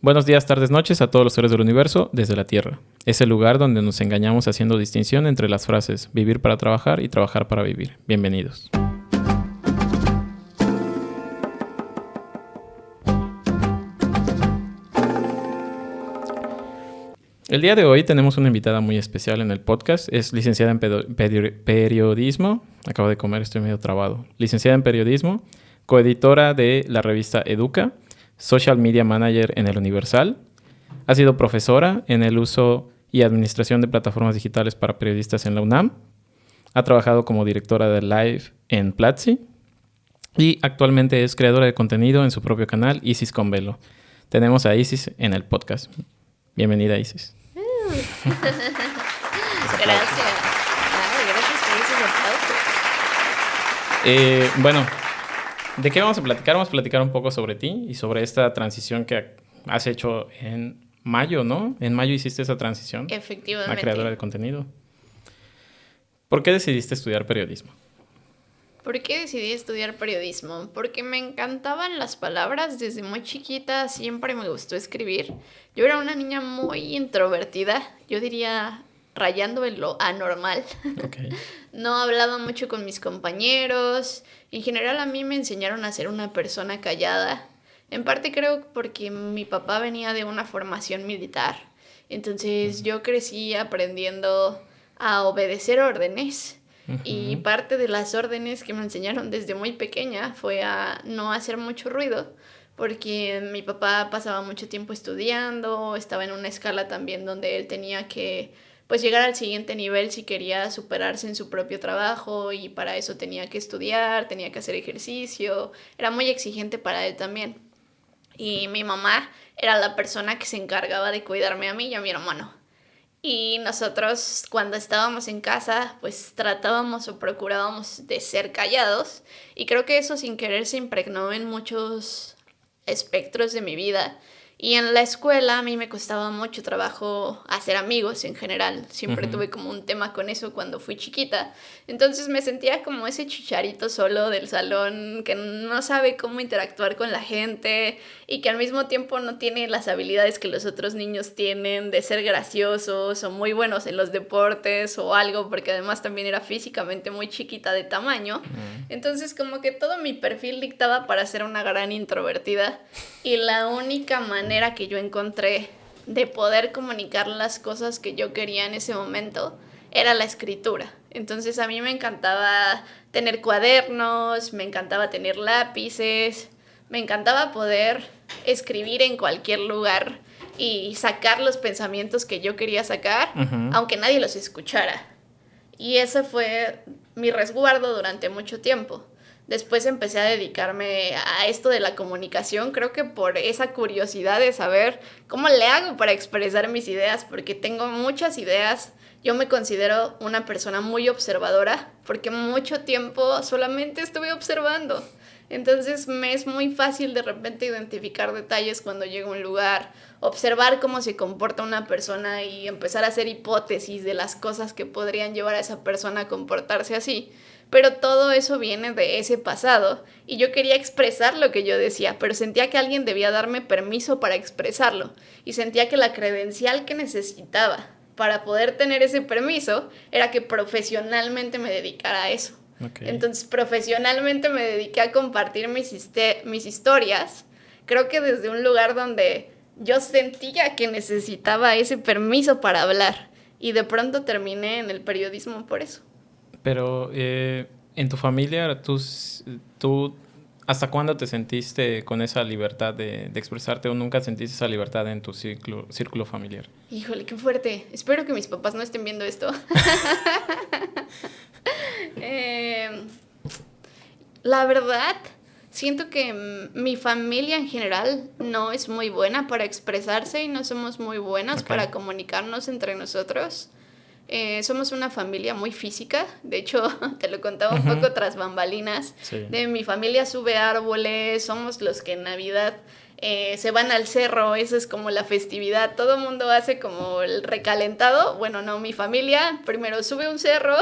Buenos días, tardes, noches a todos los seres del universo desde la Tierra. Es el lugar donde nos engañamos haciendo distinción entre las frases vivir para trabajar y trabajar para vivir. Bienvenidos. El día de hoy tenemos una invitada muy especial en el podcast. Es licenciada en periodismo. Acabo de comer, estoy medio trabado. Licenciada en periodismo, coeditora de la revista Educa, social media manager en El Universal. Ha sido profesora en el uso y administración de plataformas digitales para periodistas en la UNAM. Ha trabajado como directora de Live en Platzi. Y actualmente es creadora de contenido en su propio canal, Isis con Velo. Tenemos a Isis en el podcast. Bienvenida, Isis. Gracias. Gracias por esos aplausos. Bueno, ¿de qué vamos a platicar? Vamos a platicar un poco sobre ti y sobre esta transición que has hecho en mayo, ¿no? En mayo hiciste esa transición. Efectivamente. Una creadora de contenido. ¿Por qué decidiste estudiar periodismo? ¿Por qué decidí estudiar periodismo? Porque me encantaban las palabras. Desde muy chiquita siempre me gustó escribir. Yo era una niña muy introvertida, yo diría rayando en lo anormal. Okay. No hablaba mucho con mis compañeros. En general a mí me enseñaron a ser una persona callada. En parte creo porque mi papá venía de una formación militar. Entonces yo crecí aprendiendo a obedecer órdenes. Y parte de las órdenes que me enseñaron desde muy pequeña fue a no hacer mucho ruido, porque mi papá pasaba mucho tiempo estudiando, estaba en una escala también donde él tenía que pues llegar al siguiente nivel si quería superarse en su propio trabajo, y para eso tenía que estudiar, tenía que hacer ejercicio, era muy exigente para él también. Y mi mamá era la persona que se encargaba de cuidarme a mí y a mi hermano. Y nosotros cuando estábamos en casa pues tratábamos o procurábamos de ser callados, y creo que eso sin querer se impregnó en muchos espectros de mi vida. Y en la escuela a mí me costaba mucho trabajo hacer amigos en general. Siempre tuve como un tema con eso cuando fui chiquita. Entonces me sentía como ese chicharito solo del salón que no sabe cómo interactuar con la gente y que al mismo tiempo no tiene las habilidades que los otros niños tienen de ser graciosos o muy buenos en los deportes o algo, porque además también era físicamente muy chiquita de tamaño. Entonces como que todo mi perfil dictaba para ser una gran introvertida, y la única manera que yo encontré de poder comunicar las cosas que yo quería en ese momento era la escritura. Entonces a mí me encantaba tener cuadernos, me encantaba tener lápices, me encantaba poder escribir en cualquier lugar y sacar los pensamientos que yo quería sacar, aunque nadie los escuchara. Y ese fue mi resguardo durante mucho tiempo. Después empecé a dedicarme a esto de la comunicación, creo que por esa curiosidad de saber cómo le hago para expresar mis ideas, porque tengo muchas ideas. Yo me considero una persona muy observadora, porque mucho tiempo solamente estuve observando. Entonces me es muy fácil de repente identificar detalles cuando llego a un lugar, observar cómo se comporta una persona y empezar a hacer hipótesis de las cosas que podrían llevar a esa persona a comportarse así. Pero todo eso viene de ese pasado, y yo quería expresar lo que yo decía, pero sentía que alguien debía darme permiso para expresarlo, y sentía que la credencial que necesitaba para poder tener ese permiso era que profesionalmente me dedicara a eso. Okay. Entonces profesionalmente me dediqué a compartir mis historias, creo que desde un lugar donde yo sentía que necesitaba ese permiso para hablar, y de pronto terminé en el periodismo por eso. Pero en tu familia, tú ¿hasta cuándo te sentiste con esa libertad de expresarte, o nunca sentiste esa libertad en tu círculo familiar? Híjole, qué fuerte. Espero que mis papás no estén viendo esto. La verdad, siento que mi familia en general no es muy buena para expresarse y no somos muy buenas para comunicarnos entre nosotros. Somos una familia muy física. De hecho, te lo contaba un poco tras bambalinas. Sí. De mi familia sube árboles, somos los que en Navidad se van al cerro, esa es como la festividad. Todo el mundo hace como el recalentado. Bueno, no, mi familia primero sube un cerro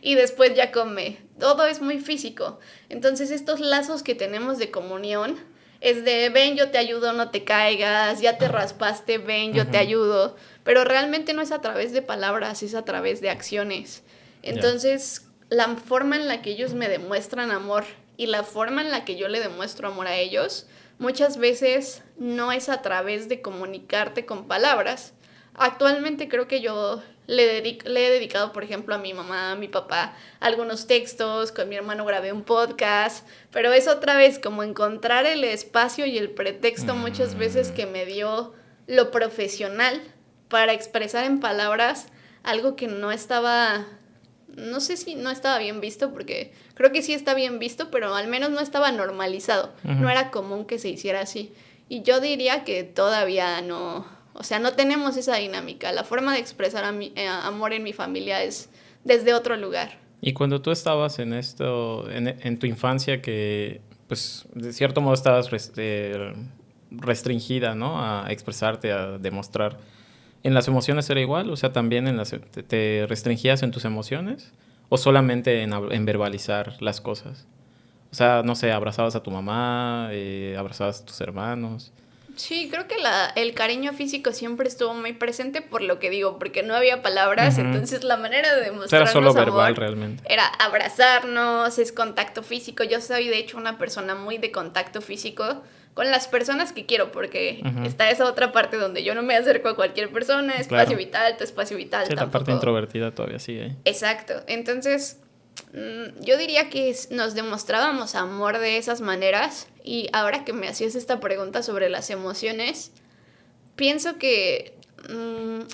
y después ya come. Todo es muy físico. Entonces estos lazos que tenemos de comunión es de ven, yo te ayudo, no te caigas, ya te raspaste, ven, yo te ayudo, pero realmente no es a través de palabras, es a través de acciones. Entonces, la forma en la que ellos me demuestran amor y la forma en la que yo le demuestro amor a ellos, muchas veces no es a través de comunicarte con palabras. Actualmente creo que yo le he dedicado, por ejemplo, a mi mamá, a mi papá, algunos textos, con mi hermano grabé un podcast, pero es otra vez como encontrar el espacio y el pretexto muchas veces que me dio lo profesional para expresar en palabras algo que no estaba, no sé si no estaba bien visto, porque creo que sí está bien visto, pero al menos no estaba normalizado, no era común que se hiciera así. Y yo diría que todavía no, o sea, no tenemos esa dinámica. La forma de expresar amor en mi familia es desde otro lugar. Y cuando tú estabas en en tu infancia que, pues, de cierto modo estabas restringida, ¿no? A expresarte, a demostrar. ¿En las emociones era igual? O sea, ¿también te restringías en tus emociones? ¿O solamente en verbalizar las cosas? O sea, no sé, abrazabas a tu mamá, abrazabas a tus hermanos. Sí, creo que el cariño físico siempre estuvo muy presente por lo que digo, porque no había palabras, entonces la manera de O sea, era demostrarnos solo amor verbal realmente. era abrazarnos, es contacto físico. Yo soy de hecho una persona muy de contacto físico con las personas que quiero, porque está esa otra parte donde yo no me acerco a cualquier persona, espacio vital, tu espacio vital, Sí, la tampoco. parte introvertida todavía sigue. Exacto, entonces yo diría que nos demostrábamos amor de esas maneras, y ahora que me hacías esta pregunta sobre las emociones, pienso que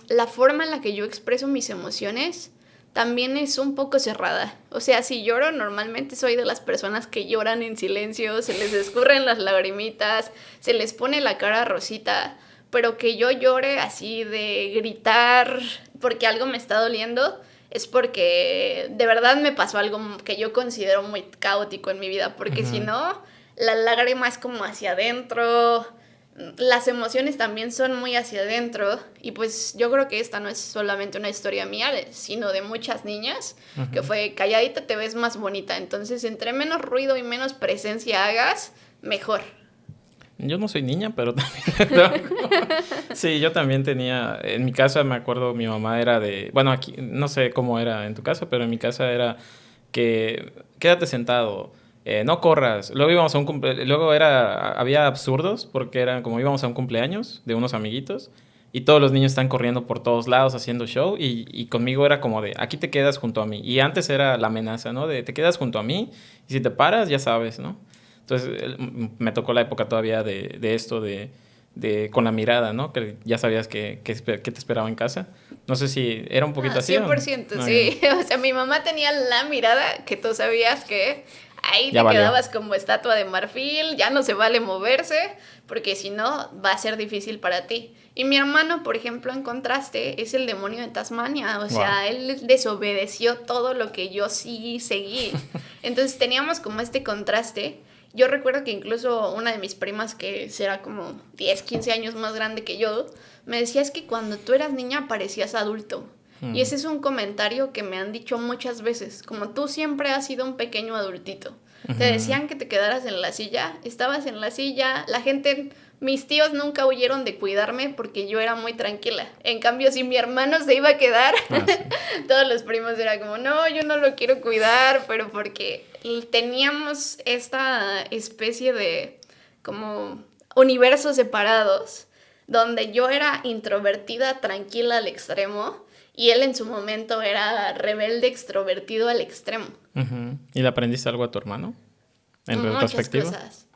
la forma en la que yo expreso mis emociones también es un poco cerrada. O sea, si lloro, normalmente soy de las personas que lloran en silencio, se les escurren las lagrimitas, se les pone la cara rosita, pero que yo llore así de gritar porque algo me está doliendo, es porque de verdad me pasó algo que yo considero muy caótico en mi vida, porque si no, la lágrima es como hacia adentro, las emociones también son muy hacia adentro, y pues yo creo que esta no es solamente una historia mía, sino de muchas niñas, que fue calladita te ves más bonita, entonces entre menos ruido y menos presencia hagas, mejor. Yo no soy niña, pero también... Sí, yo también tenía... En mi casa me acuerdo, mi mamá era de... Bueno, aquí no sé cómo era en tu casa, pero en mi casa era que quédate sentado, no corras. Luego íbamos a luego había absurdos porque eran como íbamos a un cumpleaños de unos amiguitos y todos los niños están corriendo por todos lados haciendo show y conmigo era como de aquí te quedas junto a mí. Y antes era la amenaza, ¿no? De te quedas junto a mí y si te paras ya sabes, ¿no? Entonces me tocó la época todavía de esto con la mirada, ¿no? Que ya sabías que te esperaba en casa. No sé si era un poquito así. 100%, ¿O? sí. O sea, mi mamá tenía la mirada que tú sabías que ahí Ya te valió. quedabas como estatua de marfil, ya no se vale moverse, porque si no va a ser difícil para ti. Y mi hermano, por ejemplo, en contraste, es el demonio de Tasmania. O sea, él desobedeció todo lo que yo sí seguí. Entonces teníamos como este contraste. Yo recuerdo que incluso una de mis primas, que será como 10, 15 años más grande que yo, me decía es que cuando tú eras niña parecías adulto. Y ese es un comentario que me han dicho muchas veces, como tú siempre has sido un pequeño adultito. Te decían que te quedaras en la silla, estabas en la silla, la gente, mis tíos nunca huyeron de cuidarme porque yo era muy tranquila. En cambio, si mi hermano se iba a quedar, sí. Todos los primos era como, no, yo no lo quiero cuidar, pero porque teníamos esta especie de como universos separados, donde yo era introvertida, tranquila al extremo, y él en su momento era rebelde, extrovertido al extremo. ¿Y le aprendiste algo a tu hermano? En retrospectiva. Muchas cosas.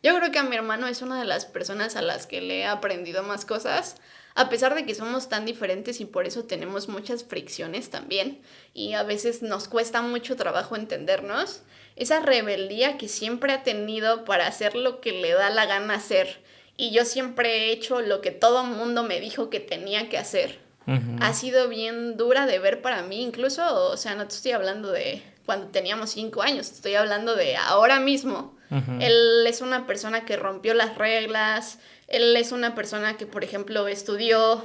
Yo creo que a mi hermano es una de las personas a las que le he aprendido más cosas, a pesar de que somos tan diferentes y por eso tenemos muchas fricciones también, y a veces nos cuesta mucho trabajo entendernos. Esa rebeldía que siempre ha tenido para hacer lo que le da la gana hacer, y yo siempre he hecho lo que todo mundo me dijo que tenía que hacer. Ha sido bien dura de ver para mí, incluso, o sea, no te estoy hablando de cuando teníamos 5 años, te estoy hablando de ahora mismo. Él es una persona que rompió las reglas, él es una persona que, por ejemplo, estudió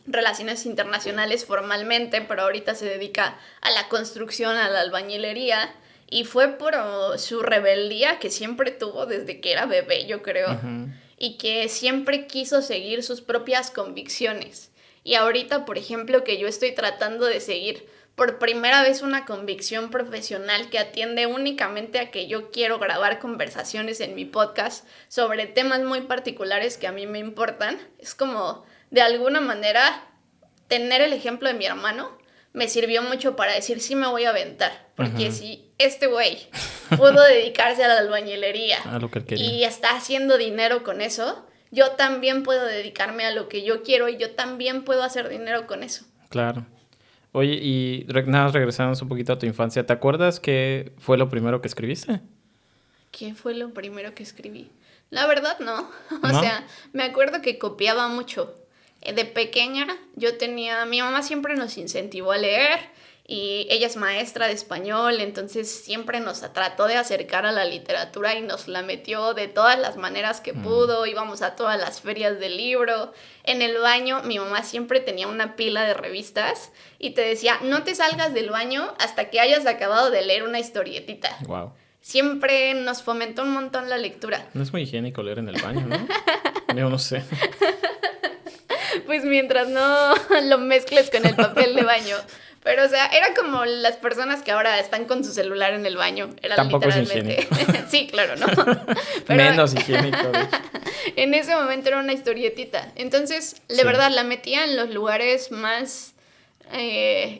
relaciones internacionales formalmente, pero ahorita se dedica a la construcción, a la albañilería, Y fue por su rebeldía que siempre tuvo desde que era bebé, yo creo. Ujú. Y que siempre quiso seguir sus propias convicciones. Y ahorita, por ejemplo, que yo estoy tratando de seguir por primera vez una convicción profesional que atiende únicamente a que yo quiero grabar conversaciones en mi podcast sobre temas muy particulares que a mí me importan. Es como, de alguna manera, tener el ejemplo de mi hermano me sirvió mucho para decir sí me voy a aventar. Porque si este güey pudo dedicarse a la albañilería A lo que él quería. y está haciendo dinero con eso, yo también puedo dedicarme a lo que yo quiero y yo también puedo hacer dinero con eso. Claro. Oye, y nada más regresamos un poquito a tu infancia. ¿Te acuerdas qué fue lo primero que escribiste? ¿Qué fue lo primero que escribí? La verdad no. O ¿No? sea, me acuerdo que copiaba mucho. De pequeña mi mamá siempre nos incentivó a leer y ella es maestra de español, entonces siempre nos trató de acercar a la literatura y nos la metió de todas las maneras que pudo. Íbamos a todas las ferias del libro. En el baño mi mamá siempre tenía una pila de revistas y te decía, no te salgas del baño hasta que hayas acabado de leer una historietita. Wow. Siempre nos fomentó un montón la lectura. No es muy higiénico leer en el baño, ¿no? Yo no sé. Pues mientras no lo mezcles con el papel de baño. Pero, o sea, era como las personas que ahora están con su celular en el baño. Era Tampoco es literalmente. Sí, claro, ¿no? Pero Menos higiénico, de hecho. en ese momento era una historietita. Entonces, de Sí. verdad, la metía en los lugares más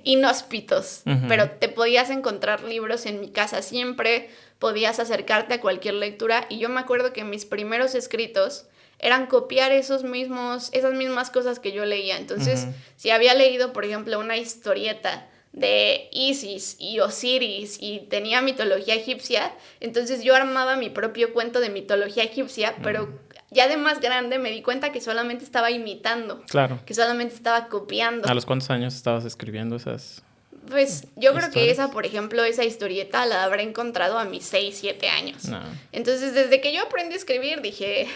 inhóspitos. Ujú. Pero te podías encontrar libros en mi casa siempre. Podías acercarte a cualquier lectura. Y yo me acuerdo que mis primeros escritos eran copiar esas mismas cosas que yo leía. Entonces, Ujú. si había leído, por ejemplo, una historieta de Isis y Osiris y tenía mitología egipcia, entonces yo armaba mi propio cuento de mitología egipcia, pero ya de más grande me di cuenta que solamente estaba imitando, Claro. que solamente estaba copiando. ¿A los cuántos años estabas escribiendo esas? Pues yo creo que ¿Historias? por ejemplo, esa historieta la habré encontrado a mis 6, 7 años. No. Entonces, desde que yo aprendí a escribir, dije,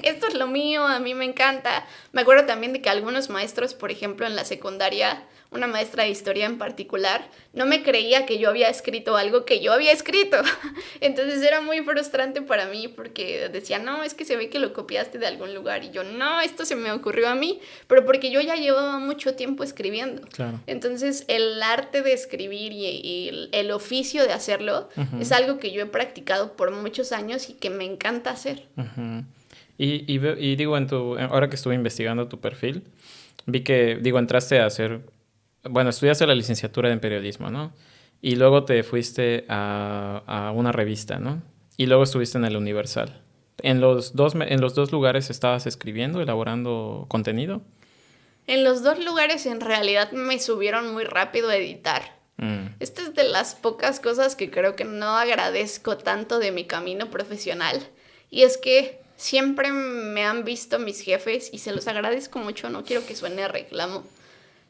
esto es lo mío, a mí me encanta. Me acuerdo también de que algunos maestros, por ejemplo, en la secundaria, una maestra de historia en particular, no me creía que yo había escrito algo que yo había escrito. Entonces era muy frustrante para mí porque decía, no, es que se ve que lo copiaste de algún lugar. Y yo, no, esto se me ocurrió a mí, pero porque yo ya llevaba mucho tiempo escribiendo. Claro. Entonces el arte de escribir y el oficio de hacerlo es algo que yo he practicado por muchos años y que me encanta hacer. Ujú. Y digo, ahora que estuve investigando tu perfil, vi que, digo, entraste a hacer, bueno, estudiaste la licenciatura en periodismo, ¿no? Y luego te fuiste a una revista, ¿no? Y luego estuviste en el Universal. En los dos lugares estabas escribiendo, elaborando contenido. En los dos lugares en realidad me subieron muy rápido a editar. Esta es de las pocas cosas que creo que no agradezco tanto de mi camino profesional. Y es que siempre me han visto mis jefes y se los agradezco mucho, no quiero que suene a reclamo.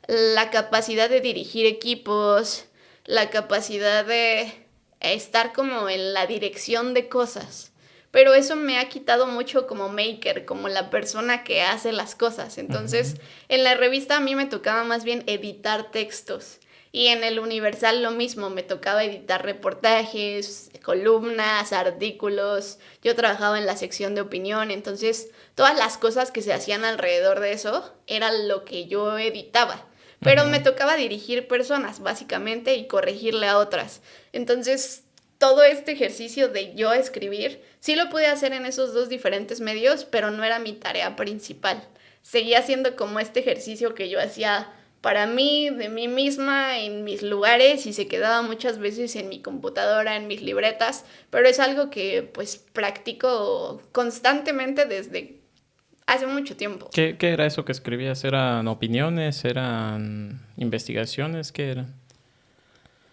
La capacidad de dirigir equipos, la capacidad de estar como en la dirección de cosas. Pero eso me ha quitado mucho como maker, como la persona que hace las cosas. Entonces, en la revista a mí me tocaba más bien editar textos. Y en el Universal lo mismo, me tocaba editar reportajes, columnas, artículos. Yo trabajaba en la sección de opinión, entonces todas las cosas que se hacían alrededor de eso era lo que yo editaba. Pero me tocaba dirigir personas, básicamente, y corregirle a otras. Entonces, todo este ejercicio de yo escribir, sí lo pude hacer en esos dos diferentes medios, pero no era mi tarea principal. Seguía siendo como este ejercicio que yo hacía para mí, de mí misma, en mis lugares, y se quedaba muchas veces en mi computadora, en mis libretas, pero es algo que pues practico constantemente desde hace mucho tiempo. ¿Qué era eso que escribías? ¿Eran opiniones? ¿Eran investigaciones? ¿Qué eran?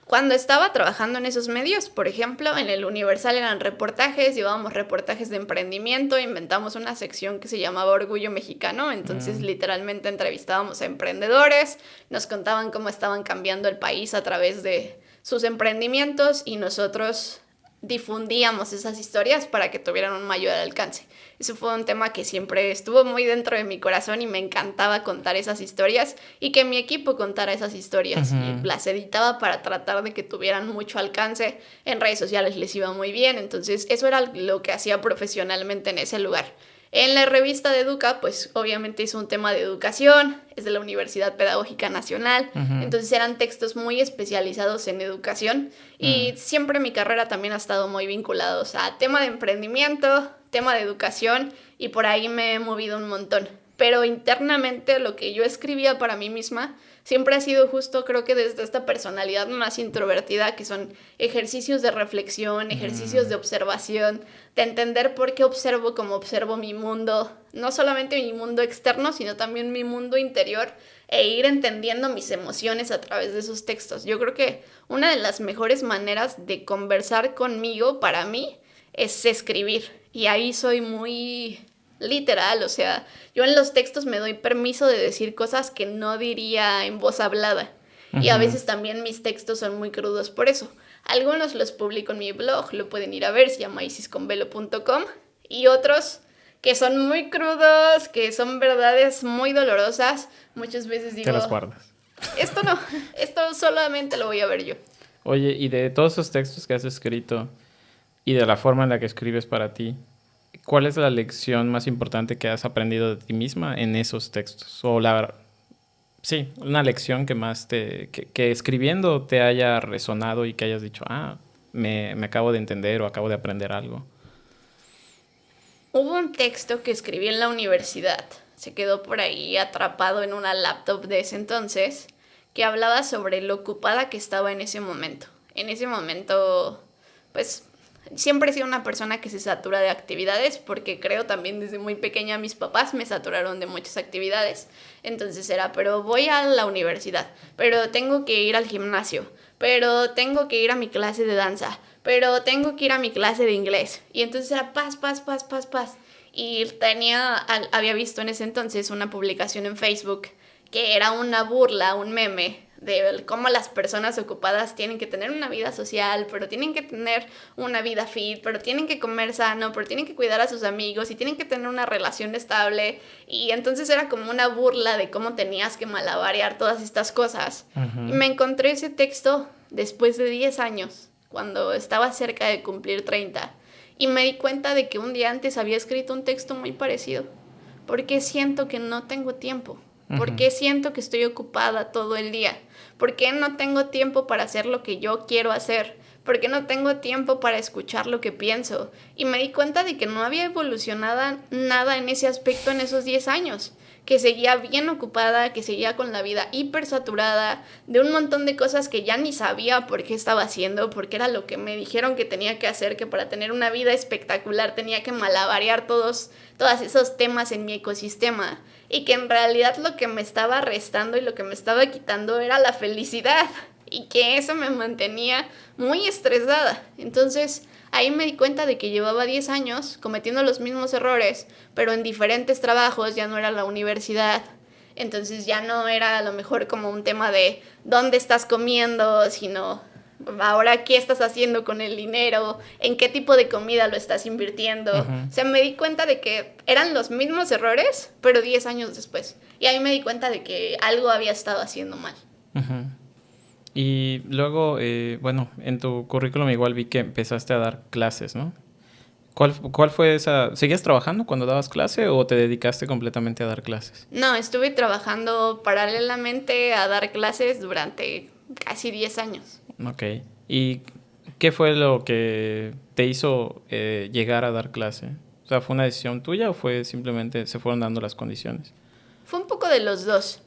Cuando estaba trabajando en esos medios, por ejemplo, en el Universal eran reportajes, llevábamos reportajes de emprendimiento, inventamos una sección que se llamaba Orgullo Mexicano, entonces literalmente entrevistábamos a emprendedores, nos contaban cómo estaban cambiando el país a través de sus emprendimientos y nosotros difundíamos esas historias para que tuvieran un mayor alcance. Eso fue un tema que siempre estuvo muy dentro de mi corazón y me encantaba contar esas historias y que mi equipo contara esas historias. Y las editaba para tratar de que tuvieran mucho alcance. En redes sociales les iba muy bien, entonces eso era lo que hacía profesionalmente en ese lugar. En la revista de Educa, pues obviamente es un tema de educación, es de la Universidad Pedagógica Nacional, entonces eran textos muy especializados en educación y siempre mi carrera también ha estado muy vinculada a tema de emprendimiento, tema de educación y por ahí me he movido un montón. Pero internamente lo que yo escribía para mí misma siempre ha sido justo, creo que desde esta personalidad más introvertida, que son ejercicios de reflexión, ejercicios de observación, de entender por qué observo como observo mi mundo, no solamente mi mundo externo, sino también mi mundo interior, e ir entendiendo mis emociones a través de esos textos. Yo creo que una de las mejores maneras de conversar conmigo, para mí, es escribir. Y ahí soy muy literal, o sea, yo en los textos me doy permiso de decir cosas que no diría en voz hablada. Y a veces también mis textos son muy crudos por eso. Algunos los publico en mi blog, lo pueden ir a ver, se llama isisconvelo.com. Y otros que son muy crudos, que son verdades muy dolorosas, muchas veces digo... Te las guardas. Esto no, esto solamente lo voy a ver yo. Oye, y de todos esos textos que has escrito y de la forma en la que escribes para ti, ¿cuál es la lección más importante que has aprendido de ti misma en esos textos? O sí, una lección que más que escribiendo te haya resonado y que hayas dicho, me acabo de entender o acabo de aprender algo. Hubo un texto que escribí en la universidad, se quedó por ahí atrapado en una laptop de ese entonces, que hablaba sobre lo ocupada que estaba en ese momento. En ese momento, pues... siempre he sido una persona que se satura de actividades porque creo también desde muy pequeña mis papás me saturaron de muchas actividades. Entonces era, pero voy a la universidad, pero tengo que ir al gimnasio, pero tengo que ir a mi clase de danza, pero tengo que ir a mi clase de inglés. Y entonces era paz. Y había visto en ese entonces una publicación en Facebook que era una burla, un meme de cómo las personas ocupadas tienen que tener una vida social, pero tienen que tener una vida fit, pero tienen que comer sano, pero tienen que cuidar a sus amigos y tienen que tener una relación estable. Y entonces era como una burla de cómo tenías que malabarear todas estas cosas. Y me encontré ese texto después de 10 años, cuando estaba cerca de cumplir 30. Y me di cuenta de que un día antes había escrito un texto muy parecido. Porque siento que no tengo tiempo. ¿Por qué siento que estoy ocupada todo el día? ¿Por qué no tengo tiempo para hacer lo que yo quiero hacer? ¿Por qué no tengo tiempo para escuchar lo que pienso? Y me di cuenta de que no había evolucionado nada en ese aspecto en esos 10 años. Que seguía bien ocupada, que seguía con la vida hipersaturada, de un montón de cosas que ya ni sabía por qué estaba haciendo, porque era lo que me dijeron que tenía que hacer, que para tener una vida espectacular tenía que malabarear todos esos temas en mi ecosistema. Y que en realidad lo que me estaba restando y lo que me estaba quitando era la felicidad. Y que eso me mantenía muy estresada. Entonces ahí me di cuenta de que llevaba 10 años cometiendo los mismos errores, pero en diferentes trabajos, ya no era la universidad. Entonces ya no era a lo mejor como un tema de dónde estás comiendo, sino ahora qué estás haciendo con el dinero, en qué tipo de comida lo estás invirtiendo. O sea, me di cuenta de que eran los mismos errores, pero 10 años después. Y ahí me di cuenta de que algo había estado haciendo mal. Y luego, bueno, en tu currículum igual vi que empezaste a dar clases, ¿no? ¿Cuál fue esa? ¿Seguías trabajando cuando dabas clase o te dedicaste completamente a dar clases? No, estuve trabajando paralelamente a dar clases durante casi 10 años. Ok. ¿Y qué fue lo que te hizo llegar a dar clase? O sea, ¿fue una decisión tuya o fue simplemente se fueron dando las condiciones? Fue un poco de los dos.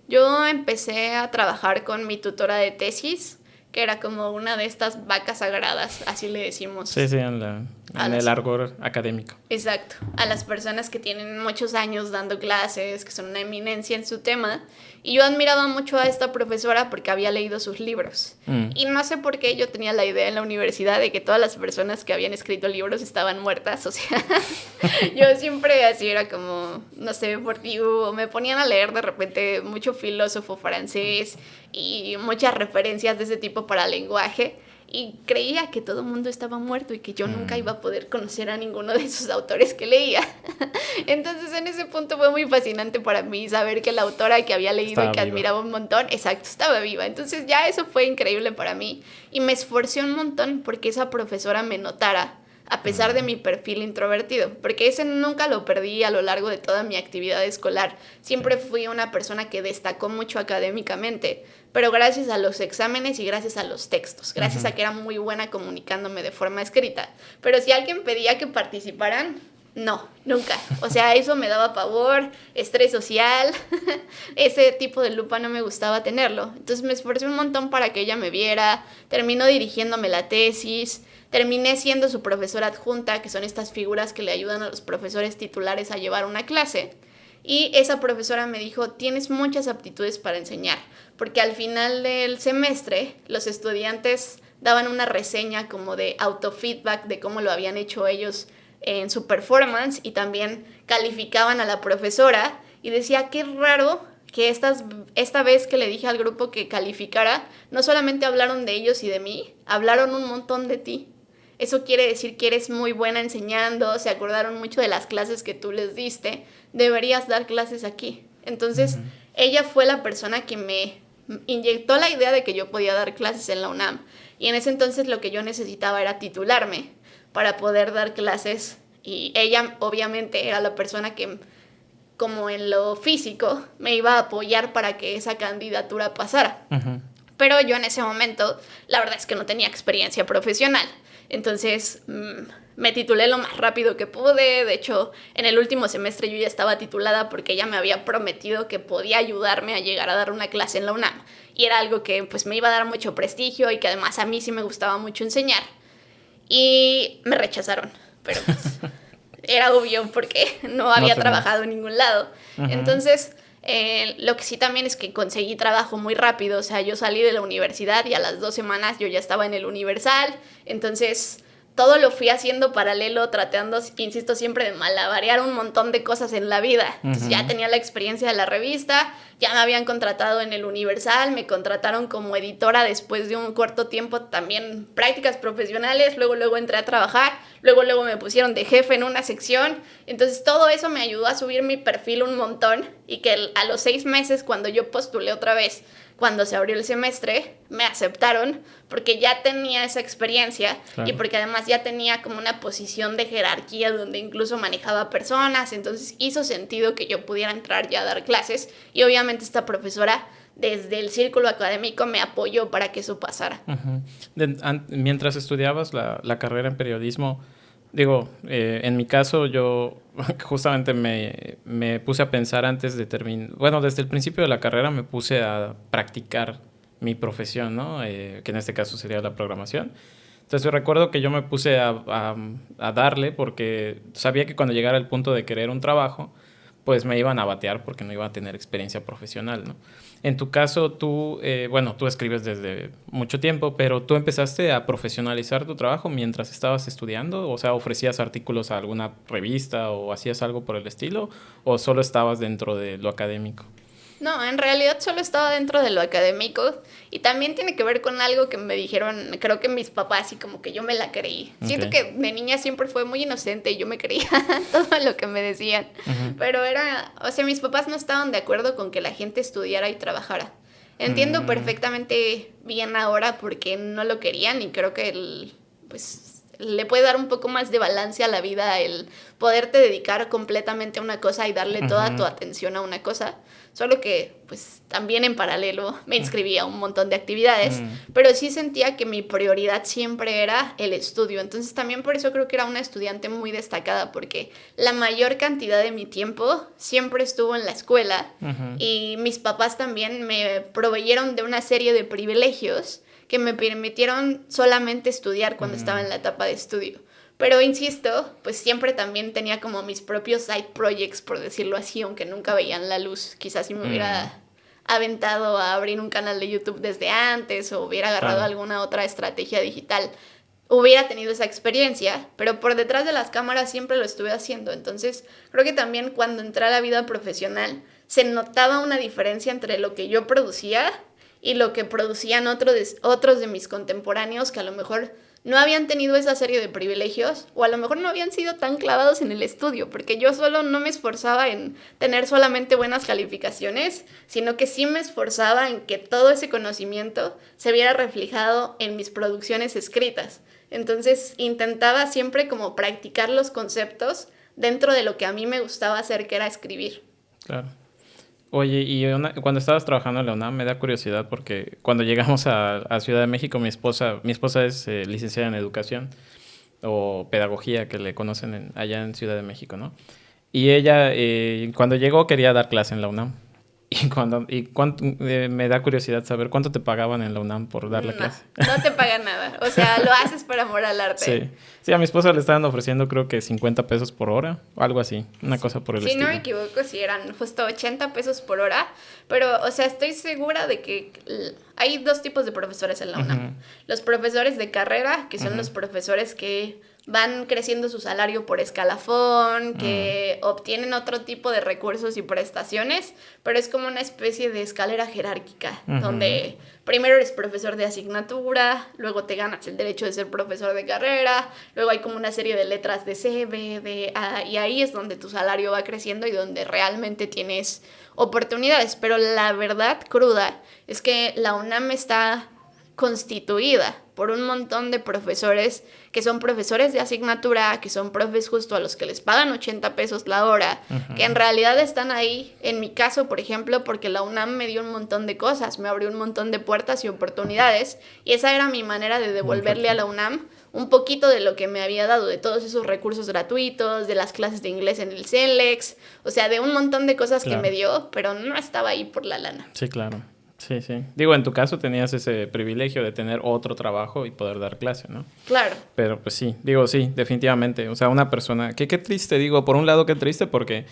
Yo empecé a trabajar con mi tutora de tesis, que era como una de estas vacas sagradas, así le decimos. Sí, en el argot académico. Exacto, a las personas que tienen muchos años dando clases, que son una eminencia en su tema. Y yo admiraba mucho a esta profesora porque había leído sus libros. Y no sé por qué yo tenía la idea en la universidad de que todas las personas que habían escrito libros estaban muertas. O sea, yo siempre así era como, no sé, por ti, me ponían a leer de repente mucho filósofo francés y muchas referencias de ese tipo para lenguaje. y creía que todo el mundo estaba muerto y que yo nunca iba a poder conocer a ninguno de esos autores que leía. Entonces en ese punto fue muy fascinante para mí saber que la autora que había leído Estaba y que viva. admiraba un montón, exacto, estaba viva. Entonces ya eso fue increíble para mí y me esforcé un montón porque esa profesora me notara a pesar de mi perfil introvertido, porque ese nunca lo perdí a lo largo de toda mi actividad escolar. Siempre fui una persona que destacó mucho académicamente, pero gracias a los exámenes y gracias a los textos, gracias a que era muy buena comunicándome de forma escrita. Pero si alguien pedía que participaran, no, nunca. O sea, eso me daba pavor, estrés social, ese tipo de lupa no me gustaba tenerlo. Entonces me esforcé un montón para que ella me viera, terminó dirigiéndome la tesis, terminé siendo su profesora adjunta, que son estas figuras que le ayudan a los profesores titulares a llevar una clase. Y esa profesora me dijo, tienes muchas aptitudes para enseñar, porque al final del semestre los estudiantes daban una reseña como de autofeedback de cómo lo habían hecho ellos en su performance y también calificaban a la profesora y decía, qué raro que esta vez que le dije al grupo que calificara, no solamente hablaron de ellos y de mí, hablaron un montón de ti. Eso quiere decir que eres muy buena enseñando, se acordaron mucho de las clases que tú les diste, deberías dar clases aquí. Entonces, ella fue la persona que me inyectó la idea de que yo podía dar clases en la UNAM. Y en ese entonces lo que yo necesitaba era titularme para poder dar clases. Y ella obviamente era la persona que, como en lo físico, me iba a apoyar para que esa candidatura pasara. Pero yo en ese momento, la verdad es que no tenía experiencia profesional. Entonces me titulé lo más rápido que pude. De hecho, en el último semestre yo ya estaba titulada porque ella me había prometido que podía ayudarme a llegar a dar una clase en la UNAM. Y era algo que pues me iba a dar mucho prestigio y que además a mí sí me gustaba mucho enseñar. Y me rechazaron, pero pues era obvio porque no había trabajado en ningún lado. Entonces, lo que sí también es que conseguí trabajo muy rápido. O sea, yo salí de la universidad y a las 2 semanas yo ya estaba en el Universal. Entonces, todo lo fui haciendo paralelo, tratando, insisto, siempre de malabarear un montón de cosas en la vida. Entonces, ya tenía la experiencia de la revista, ya me habían contratado en el Universal, me contrataron como editora después de un corto tiempo, también prácticas profesionales, luego entré a trabajar, luego me pusieron de jefe en una sección. Entonces, todo eso me ayudó a subir mi perfil un montón y que a los 6 meses, cuando yo postulé otra vez, cuando se abrió el semestre, me aceptaron porque ya tenía esa experiencia y porque además ya tenía como una posición de jerarquía donde incluso manejaba personas. Entonces hizo sentido que yo pudiera entrar ya a dar clases y obviamente esta profesora desde el círculo académico me apoyó para que eso pasara. Mientras estudiabas la carrera en periodismo, digo, en mi caso yo justamente me puse a pensar antes de terminar, bueno, desde el principio de la carrera me puse a practicar mi profesión, ¿no? Que en este caso sería la programación. Entonces yo recuerdo que yo me puse a darle porque sabía que cuando llegara el punto de querer un trabajo, pues me iban a batear porque no iba a tener experiencia profesional, ¿no? En tu caso, tú escribes desde mucho tiempo, pero ¿tú empezaste a profesionalizar tu trabajo mientras estabas estudiando? O sea, ¿ofrecías artículos a alguna revista o hacías algo por el estilo? ¿O solo estabas dentro de lo académico? No, en realidad solo estaba dentro de lo académico y también tiene que ver con algo que me dijeron, creo que mis papás, y como que yo me la creí. Siento que de niña siempre fue muy inocente y yo me creía todo lo que me decían. Pero o sea, mis papás no estaban de acuerdo con que la gente estudiara y trabajara. Entiendo perfectamente bien ahora por qué no lo querían y creo que pues le puede dar un poco más de balance a la vida el poderte dedicar completamente a una cosa y darle toda tu atención a una cosa. Solo que, pues, también en paralelo me inscribí a un montón de actividades, pero sí sentía que mi prioridad siempre era el estudio. Entonces, también por eso creo que era una estudiante muy destacada, porque la mayor cantidad de mi tiempo siempre estuvo en la escuela y mis papás también me proveyeron de una serie de privilegios que me permitieron solamente estudiar cuando estaba en la etapa de estudio. Pero insisto, pues siempre también tenía como mis propios side projects, por decirlo así, aunque nunca veían la luz. Quizás si me hubiera aventado a abrir un canal de YouTube desde antes o hubiera agarrado alguna otra estrategia digital, hubiera tenido esa experiencia, pero por detrás de las cámaras siempre lo estuve haciendo. Entonces, creo que también cuando entré a la vida profesional se notaba una diferencia entre lo que yo producía y lo que producían otros de mis contemporáneos que a lo mejor no habían tenido esa serie de privilegios o a lo mejor no habían sido tan clavados en el estudio, porque yo solo no me esforzaba en tener solamente buenas calificaciones, sino que sí me esforzaba en que todo ese conocimiento se viera reflejado en mis producciones escritas. Entonces intentaba siempre como practicar los conceptos dentro de lo que a mí me gustaba hacer, que era escribir. Claro. Oye, y cuando estabas trabajando en la UNAM me da curiosidad porque cuando llegamos a Ciudad de México, mi esposa es licenciada en educación o pedagogía, que le conocen allá en Ciudad de México, ¿no? Y ella cuando llegó quería dar clase en la UNAM. Me da curiosidad saber cuánto te pagaban en la UNAM por dar la clase. No te pagan nada. O sea, lo haces por amor al arte. Sí, a mi esposa le estaban ofreciendo creo que 50 pesos por hora, o algo así, una cosa por el estilo. Si no me equivoco, sí eran justo 80 pesos por hora, pero, o sea, estoy segura de que hay dos tipos de profesores en la UNAM. Los profesores de carrera, que son los profesores que van creciendo su salario por escalafón, que obtienen otro tipo de recursos y prestaciones, pero es como una especie de escalera jerárquica, donde primero eres profesor de asignatura, luego te ganas el derecho de ser profesor de carrera, luego hay como una serie de letras de C, B, D, A, y ahí es donde tu salario va creciendo y donde realmente tienes oportunidades. Pero la verdad cruda es que la UNAM está constituida por un montón de profesores que son profesores de asignatura, que son profes justo a los que les pagan 80 pesos la hora, que en realidad están ahí, en mi caso, por ejemplo, porque la UNAM me dio un montón de cosas, me abrió un montón de puertas y oportunidades, y esa era mi manera de devolverle a la UNAM un poquito de lo que me había dado, de todos esos recursos gratuitos, de las clases de inglés en el CELEX, o sea, de un montón de cosas que me dio, pero no estaba ahí por la lana. Sí, claro. Sí, sí. Digo, en tu caso tenías ese privilegio de tener otro trabajo y poder dar clase, ¿no? Claro. Pero pues sí, digo, sí, definitivamente. O sea, una persona... Qué triste, digo, por un lado qué triste porque,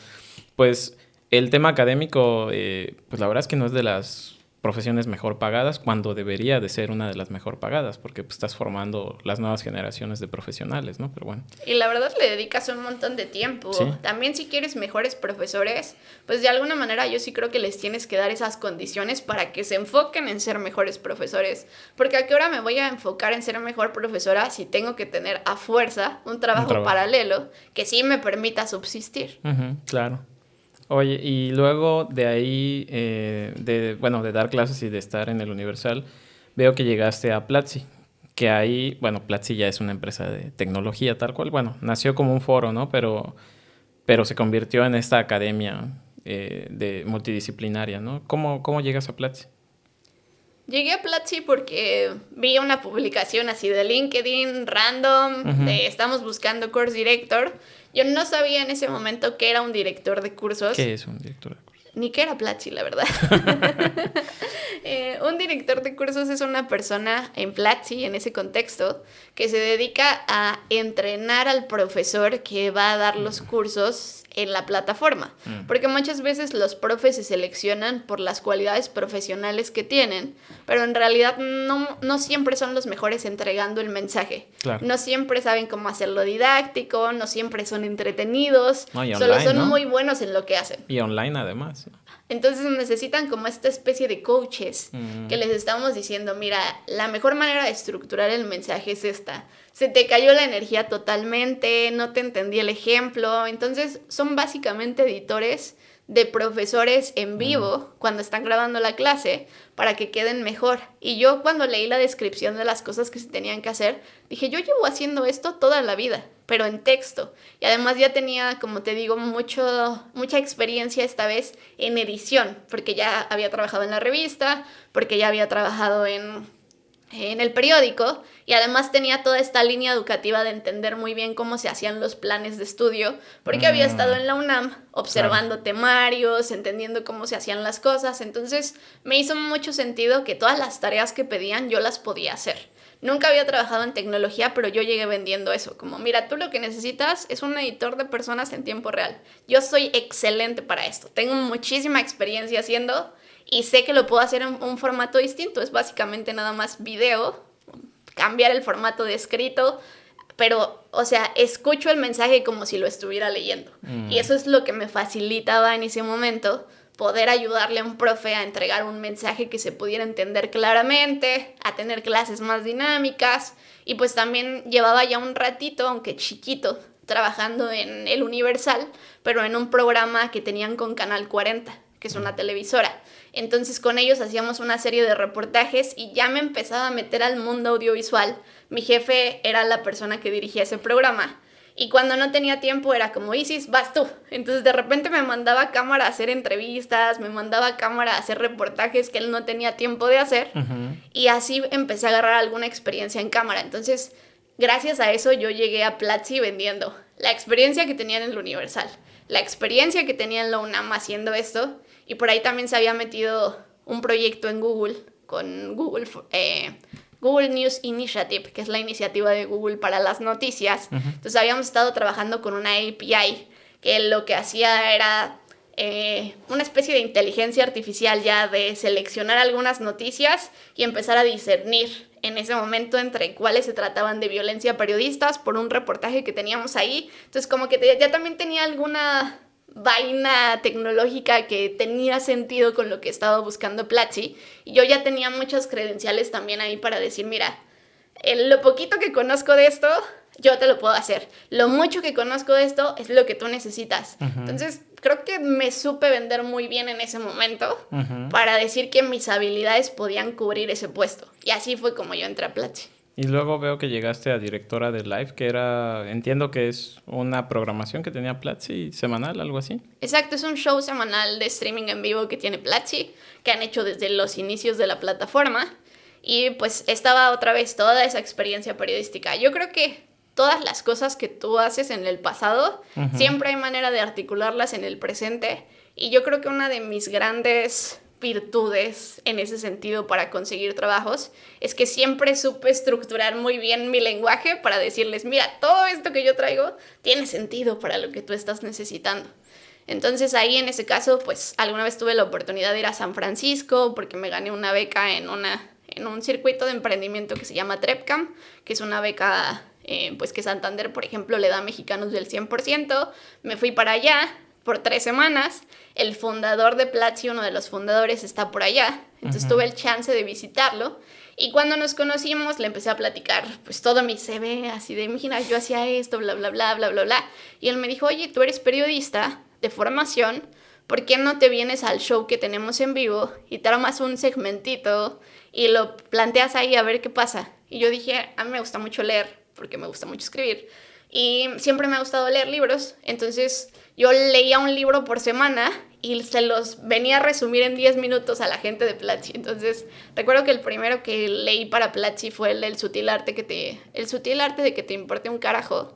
pues, el tema académico, pues la verdad es que no es de las profesiones mejor pagadas cuando debería de ser una de las mejor pagadas porque pues, estás formando las nuevas generaciones de profesionales, ¿no? Pero bueno. Y la verdad le dedicas un montón de tiempo. Sí. También si quieres mejores profesores, pues de alguna manera yo sí creo que les tienes que dar esas condiciones para que se enfoquen en ser mejores profesores. Porque ¿a qué hora me voy a enfocar en ser mejor profesora si tengo que tener a fuerza un trabajo paralelo que sí me permita subsistir? Claro. Oye, y luego de ahí, de dar clases y de estar en el Universal, veo que llegaste a Platzi, que ahí, bueno, Platzi ya es una empresa de tecnología tal cual, bueno, nació como un foro, ¿no? Pero se convirtió en esta academia de multidisciplinaria, ¿no? ¿Cómo llegas a Platzi? Llegué a Platzi porque vi una publicación así de LinkedIn, random, de estamos buscando course director. Yo no sabía en ese momento que era un director de cursos. ¿Qué es un director de cursos? Ni que era Platzi, la verdad. Un director de cursos es una persona en Platzi, en ese contexto, que se dedica a entrenar al profesor que va a dar los cursos en la plataforma. Porque muchas veces los profes se seleccionan por las cualidades profesionales que tienen, pero en realidad no siempre son los mejores entregando el mensaje. Claro. No siempre saben cómo hacerlo didáctico, no siempre son entretenidos, no, y solo online, son ¿no? muy buenos en lo que hacen. Y online además. Entonces necesitan como esta especie de coaches que les estamos diciendo, mira, la mejor manera de estructurar el mensaje es esta. Se te cayó la energía totalmente, no te entendí el ejemplo. Entonces son básicamente editores de profesores en vivo cuando están grabando la clase para que queden mejor. Y yo cuando leí la descripción de las cosas que se tenían que hacer, dije, yo llevo haciendo esto toda la vida, pero en texto. Y además ya tenía, como te digo, mucha experiencia esta vez en edición, porque ya había trabajado en la revista, porque ya había trabajado en el periódico, y además tenía toda esta línea educativa de entender muy bien cómo se hacían los planes de estudio, porque había estado en la UNAM observando temarios, entendiendo cómo se hacían las cosas. Entonces me hizo mucho sentido que todas las tareas que pedían yo las podía hacer. Nunca había trabajado en tecnología, pero yo llegué vendiendo eso, como mira, tú lo que necesitas es un editor de personas en tiempo real. Yo soy excelente para esto, tengo muchísima experiencia haciendo y sé que lo puedo hacer en un formato distinto. Es básicamente nada más video, cambiar el formato de escrito, pero, o sea, escucho el mensaje como si lo estuviera leyendo. Y eso es lo que me facilitaba en ese momento poder ayudarle a un profe a entregar un mensaje que se pudiera entender claramente, a tener clases más dinámicas. Y pues también llevaba ya un ratito, aunque chiquito, trabajando en El Universal, pero en un programa que tenían con Canal 40, que es una televisora. Entonces con ellos hacíamos una serie de reportajes y ya me empezaba a meter al mundo audiovisual. Mi jefe era la persona que dirigía ese programa. Y cuando no tenía tiempo era como, Isis, vas tú. Entonces de repente me mandaba a cámara a hacer entrevistas, me mandaba a cámara a hacer reportajes que él no tenía tiempo de hacer. Uh-huh. Y así empecé a agarrar alguna experiencia en cámara. Entonces, gracias a eso yo llegué a Platzi vendiendo la experiencia que tenía en el Universal, la experiencia que tenía en la UNAM haciendo esto. Y por ahí también se había metido un proyecto en Google, con Google News Initiative, que es la iniciativa de Google para las noticias. Uh-huh. Entonces habíamos estado trabajando con una API que lo que hacía era una especie de inteligencia artificial ya de seleccionar algunas noticias y empezar a discernir en ese momento entre cuáles se trataban de violencia a periodistas por un reportaje que teníamos ahí. Entonces como que ya también tenía alguna vaina tecnológica que tenía sentido con lo que estaba buscando Platzi, y yo ya tenía muchas credenciales también ahí para decir, mira, lo poquito que conozco de esto, yo te lo puedo hacer, lo mucho que conozco de esto es lo que tú necesitas. Uh-huh. Entonces creo que me supe vender muy bien en ese momento, uh-huh, para decir que mis habilidades podían cubrir ese puesto, y así fue como yo entré a Platzi. Y luego veo que llegaste a directora de Live, que era, entiendo que es una programación que tenía Platzi semanal, algo así. Exacto, es un show semanal de streaming en vivo que tiene Platzi, que han hecho desde los inicios de la plataforma. Y pues estaba otra vez toda esa experiencia periodística. Yo creo que todas las cosas que tú haces en el pasado, uh-huh, siempre hay manera de articularlas en el presente. Y yo creo que una de mis grandes virtudes en ese sentido para conseguir trabajos es que siempre supe estructurar muy bien mi lenguaje para decirles, mira, todo esto que yo traigo tiene sentido para lo que tú estás necesitando. Entonces ahí en ese caso, pues alguna vez tuve la oportunidad de ir a San Francisco porque me gané una beca en un circuito de emprendimiento que se llama TrepCamp, que es una beca pues que Santander, por ejemplo, le da a mexicanos del 100%. Me fui para allá por 3 semanas. El fundador de Platzi, uno de los fundadores, está por allá. Entonces, uh-huh, tuve el chance de visitarlo. Y cuando nos conocimos, le empecé a platicar pues todo mi CV, así de, imagina, yo hacía esto, bla, bla, bla, bla, bla, bla. Y él me dijo, oye, tú eres periodista de formación, ¿por qué no te vienes al show que tenemos en vivo y te armas un segmentito y lo planteas ahí a ver qué pasa? Y yo dije, a mí me gusta mucho leer, porque me gusta mucho escribir. Y siempre me ha gustado leer libros, entonces yo leía un libro por semana y se los venía a resumir en 10 minutos a la gente de Platzi. Entonces recuerdo que el primero que leí para Platzi fue el sutil arte de que te importe un carajo.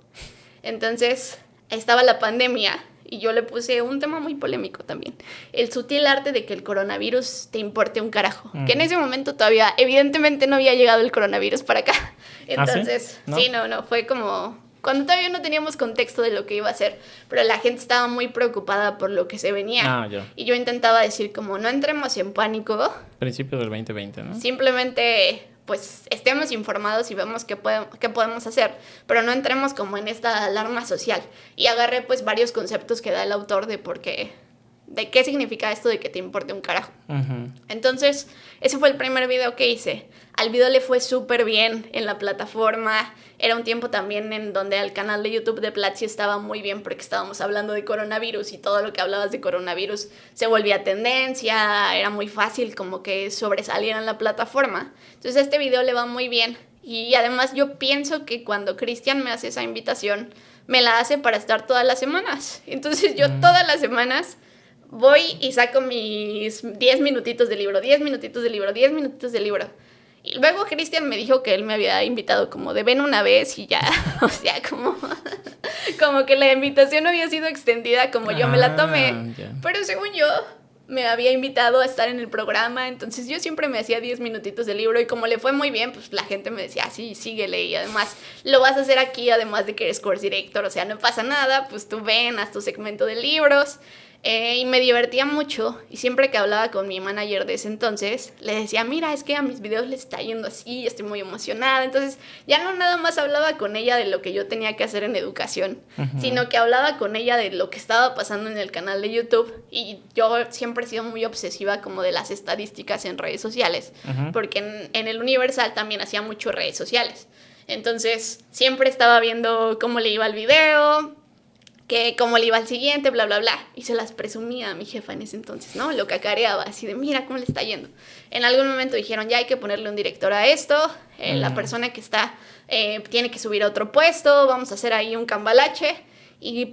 Entonces estaba la pandemia y yo le puse un tema muy polémico también, el sutil arte de que el coronavirus te importe un carajo, que en ese momento todavía evidentemente no había llegado el coronavirus para acá. Entonces, ¿Ah, sí? Sí, no, fue como cuando todavía no teníamos contexto de lo que iba a ser, pero la gente estaba muy preocupada por lo que se venía. Y yo intentaba decir como, no entremos en pánico. Principio del 2020, ¿no? Simplemente, pues, estemos informados y vemos qué podemos hacer, pero no entremos como en esta alarma social. Y agarré, pues, varios conceptos que da el autor de qué significa esto de que te importe un carajo. Uh-huh. Entonces, ese fue el primer video que hice. Al video le fue súper bien en la plataforma. Era un tiempo también en donde el canal de YouTube de Platzi estaba muy bien porque estábamos hablando de coronavirus y todo lo que hablabas de coronavirus se volvía tendencia. Era muy fácil como que sobresaliera en la plataforma. Entonces este video le va muy bien. Y además yo pienso que cuando Cristian me hace esa invitación, me la hace para estar todas las semanas. Entonces yo todas las semanas voy y saco mis 10 minutitos de libro, 10 minutitos de libro, 10 minutitos de libro. Y luego Cristian me dijo que él me había invitado como de ven una vez y ya, o sea, como que la invitación había sido extendida como yo me la tomé. Yeah. Pero según yo, me había invitado a estar en el programa, entonces yo siempre me hacía 10 minutitos de libro y como le fue muy bien, pues la gente me decía, sí, síguele y además lo vas a hacer aquí, además de que eres course director, o sea, no pasa nada, pues tú ven, haz tu segmento de libros. Y me divertía mucho y siempre que hablaba con mi manager de ese entonces, le decía, mira, es que a mis videos les está yendo así, estoy muy emocionada. Entonces ya no nada más hablaba con ella de lo que yo tenía que hacer en educación, sino que hablaba con ella de lo que estaba pasando en el canal de YouTube. Y yo siempre he sido muy obsesiva como de las estadísticas en redes sociales, porque en el Universal también hacía mucho redes sociales. Entonces siempre estaba viendo cómo le iba el video, que cómo le iba al siguiente, bla, bla, bla. Y se las presumía a mi jefa en ese entonces, ¿no? Lo cacareaba, así de, mira cómo le está yendo. En algún momento dijeron, ya hay que ponerle un director a esto, la persona que está tiene que subir a otro puesto, vamos a hacer ahí un cambalache. Y le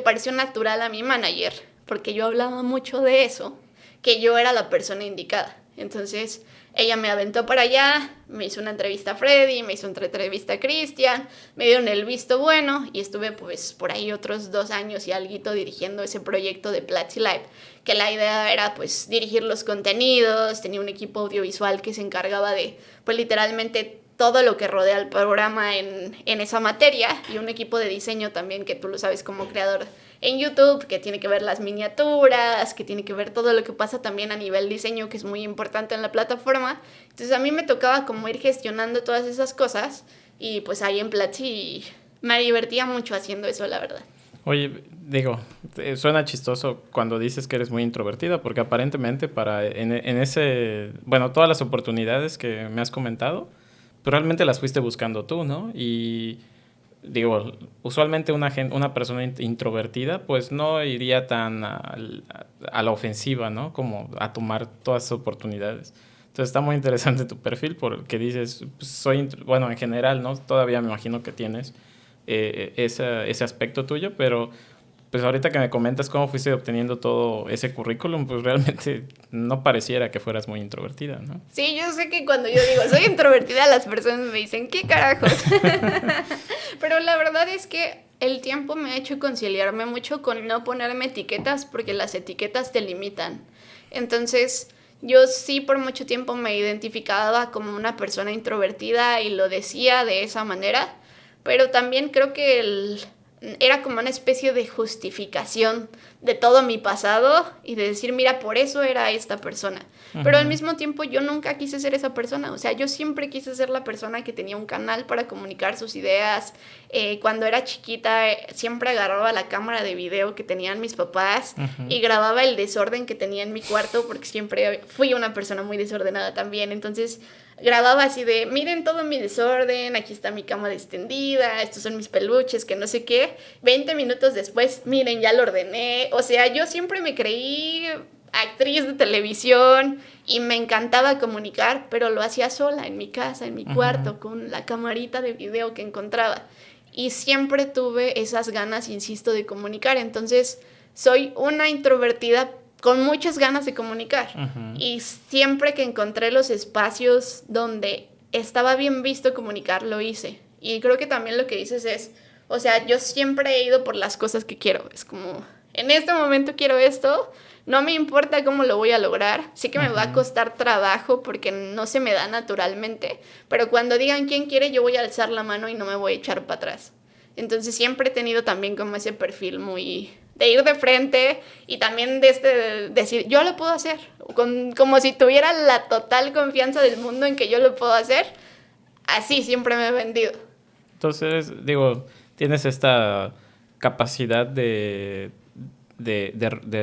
pareció natural a mi manager, porque yo hablaba mucho de eso, que yo era la persona indicada. Entonces ella me aventó para allá, me hizo una entrevista a Freddy, me hizo otra entrevista a Cristian, me dieron el visto bueno y estuve pues por ahí otros 2 años y alguito dirigiendo ese proyecto de Platzi Live, que la idea era pues dirigir los contenidos, tenía un equipo audiovisual que se encargaba de pues literalmente todo lo que rodea al programa en esa materia y un equipo de diseño también que tú lo sabes como creador en YouTube, que tiene que ver las miniaturas, que tiene que ver todo lo que pasa también a nivel diseño, que es muy importante en la plataforma. Entonces a mí me tocaba como ir gestionando todas esas cosas y pues ahí en Platzi me divertía mucho haciendo eso, la verdad. Oye, digo, suena chistoso cuando dices que eres muy introvertida, porque aparentemente en ese, bueno, todas las oportunidades que me has comentado, pues realmente las fuiste buscando tú, ¿no? Y digo, usualmente una persona introvertida pues no iría tan a la ofensiva, ¿no? Como a tomar todas esas oportunidades. Entonces está muy interesante tu perfil porque dices, pues, bueno, en general, ¿no? Todavía me imagino que tienes ese aspecto tuyo, pero pues ahorita que me comentas cómo fuiste obteniendo todo ese currículum, pues realmente no pareciera que fueras muy introvertida, ¿no? Sí, yo sé que cuando yo digo soy introvertida, las personas me dicen, ¿qué carajos? Pero la verdad es que el tiempo me ha hecho conciliarme mucho con no ponerme etiquetas, porque las etiquetas te limitan. Entonces, yo sí por mucho tiempo me identificaba como una persona introvertida y lo decía de esa manera, pero también creo que era como una especie de justificación de todo mi pasado y de decir, mira, por eso era esta persona. Pero al mismo tiempo yo nunca quise ser esa persona. O sea, yo siempre quise ser la persona que tenía un canal para comunicar sus ideas. Cuando era chiquita siempre agarraba la cámara de video que tenían mis papás y grababa el desorden que tenía en mi cuarto, porque siempre fui una persona muy desordenada también. Entonces grababa así de, miren todo mi desorden, aquí está mi cama extendida, estos son mis peluches, que no sé qué. 20 minutos después, miren, ya lo ordené. O sea, yo siempre me creí actriz de televisión y me encantaba comunicar, pero lo hacía sola en mi casa, en mi cuarto, con la camarita de video que encontraba. Y siempre tuve esas ganas, insisto, de comunicar. Entonces, soy una introvertida con muchas ganas de comunicar. Y siempre que encontré los espacios donde estaba bien visto comunicar, lo hice. Y creo que también lo que dices es, o sea, yo siempre he ido por las cosas que quiero. Es como, en este momento quiero esto, no me importa cómo lo voy a lograr. Sé que me va a costar trabajo porque no se me da naturalmente, pero cuando digan quién quiere, yo voy a alzar la mano y no me voy a echar para atrás. Entonces siempre he tenido también como ese perfil muy de ir de frente y también de decir, yo lo puedo hacer, como si tuviera la total confianza del mundo en que yo lo puedo hacer. Así siempre me he vendido. Entonces, digo, tienes esta capacidad de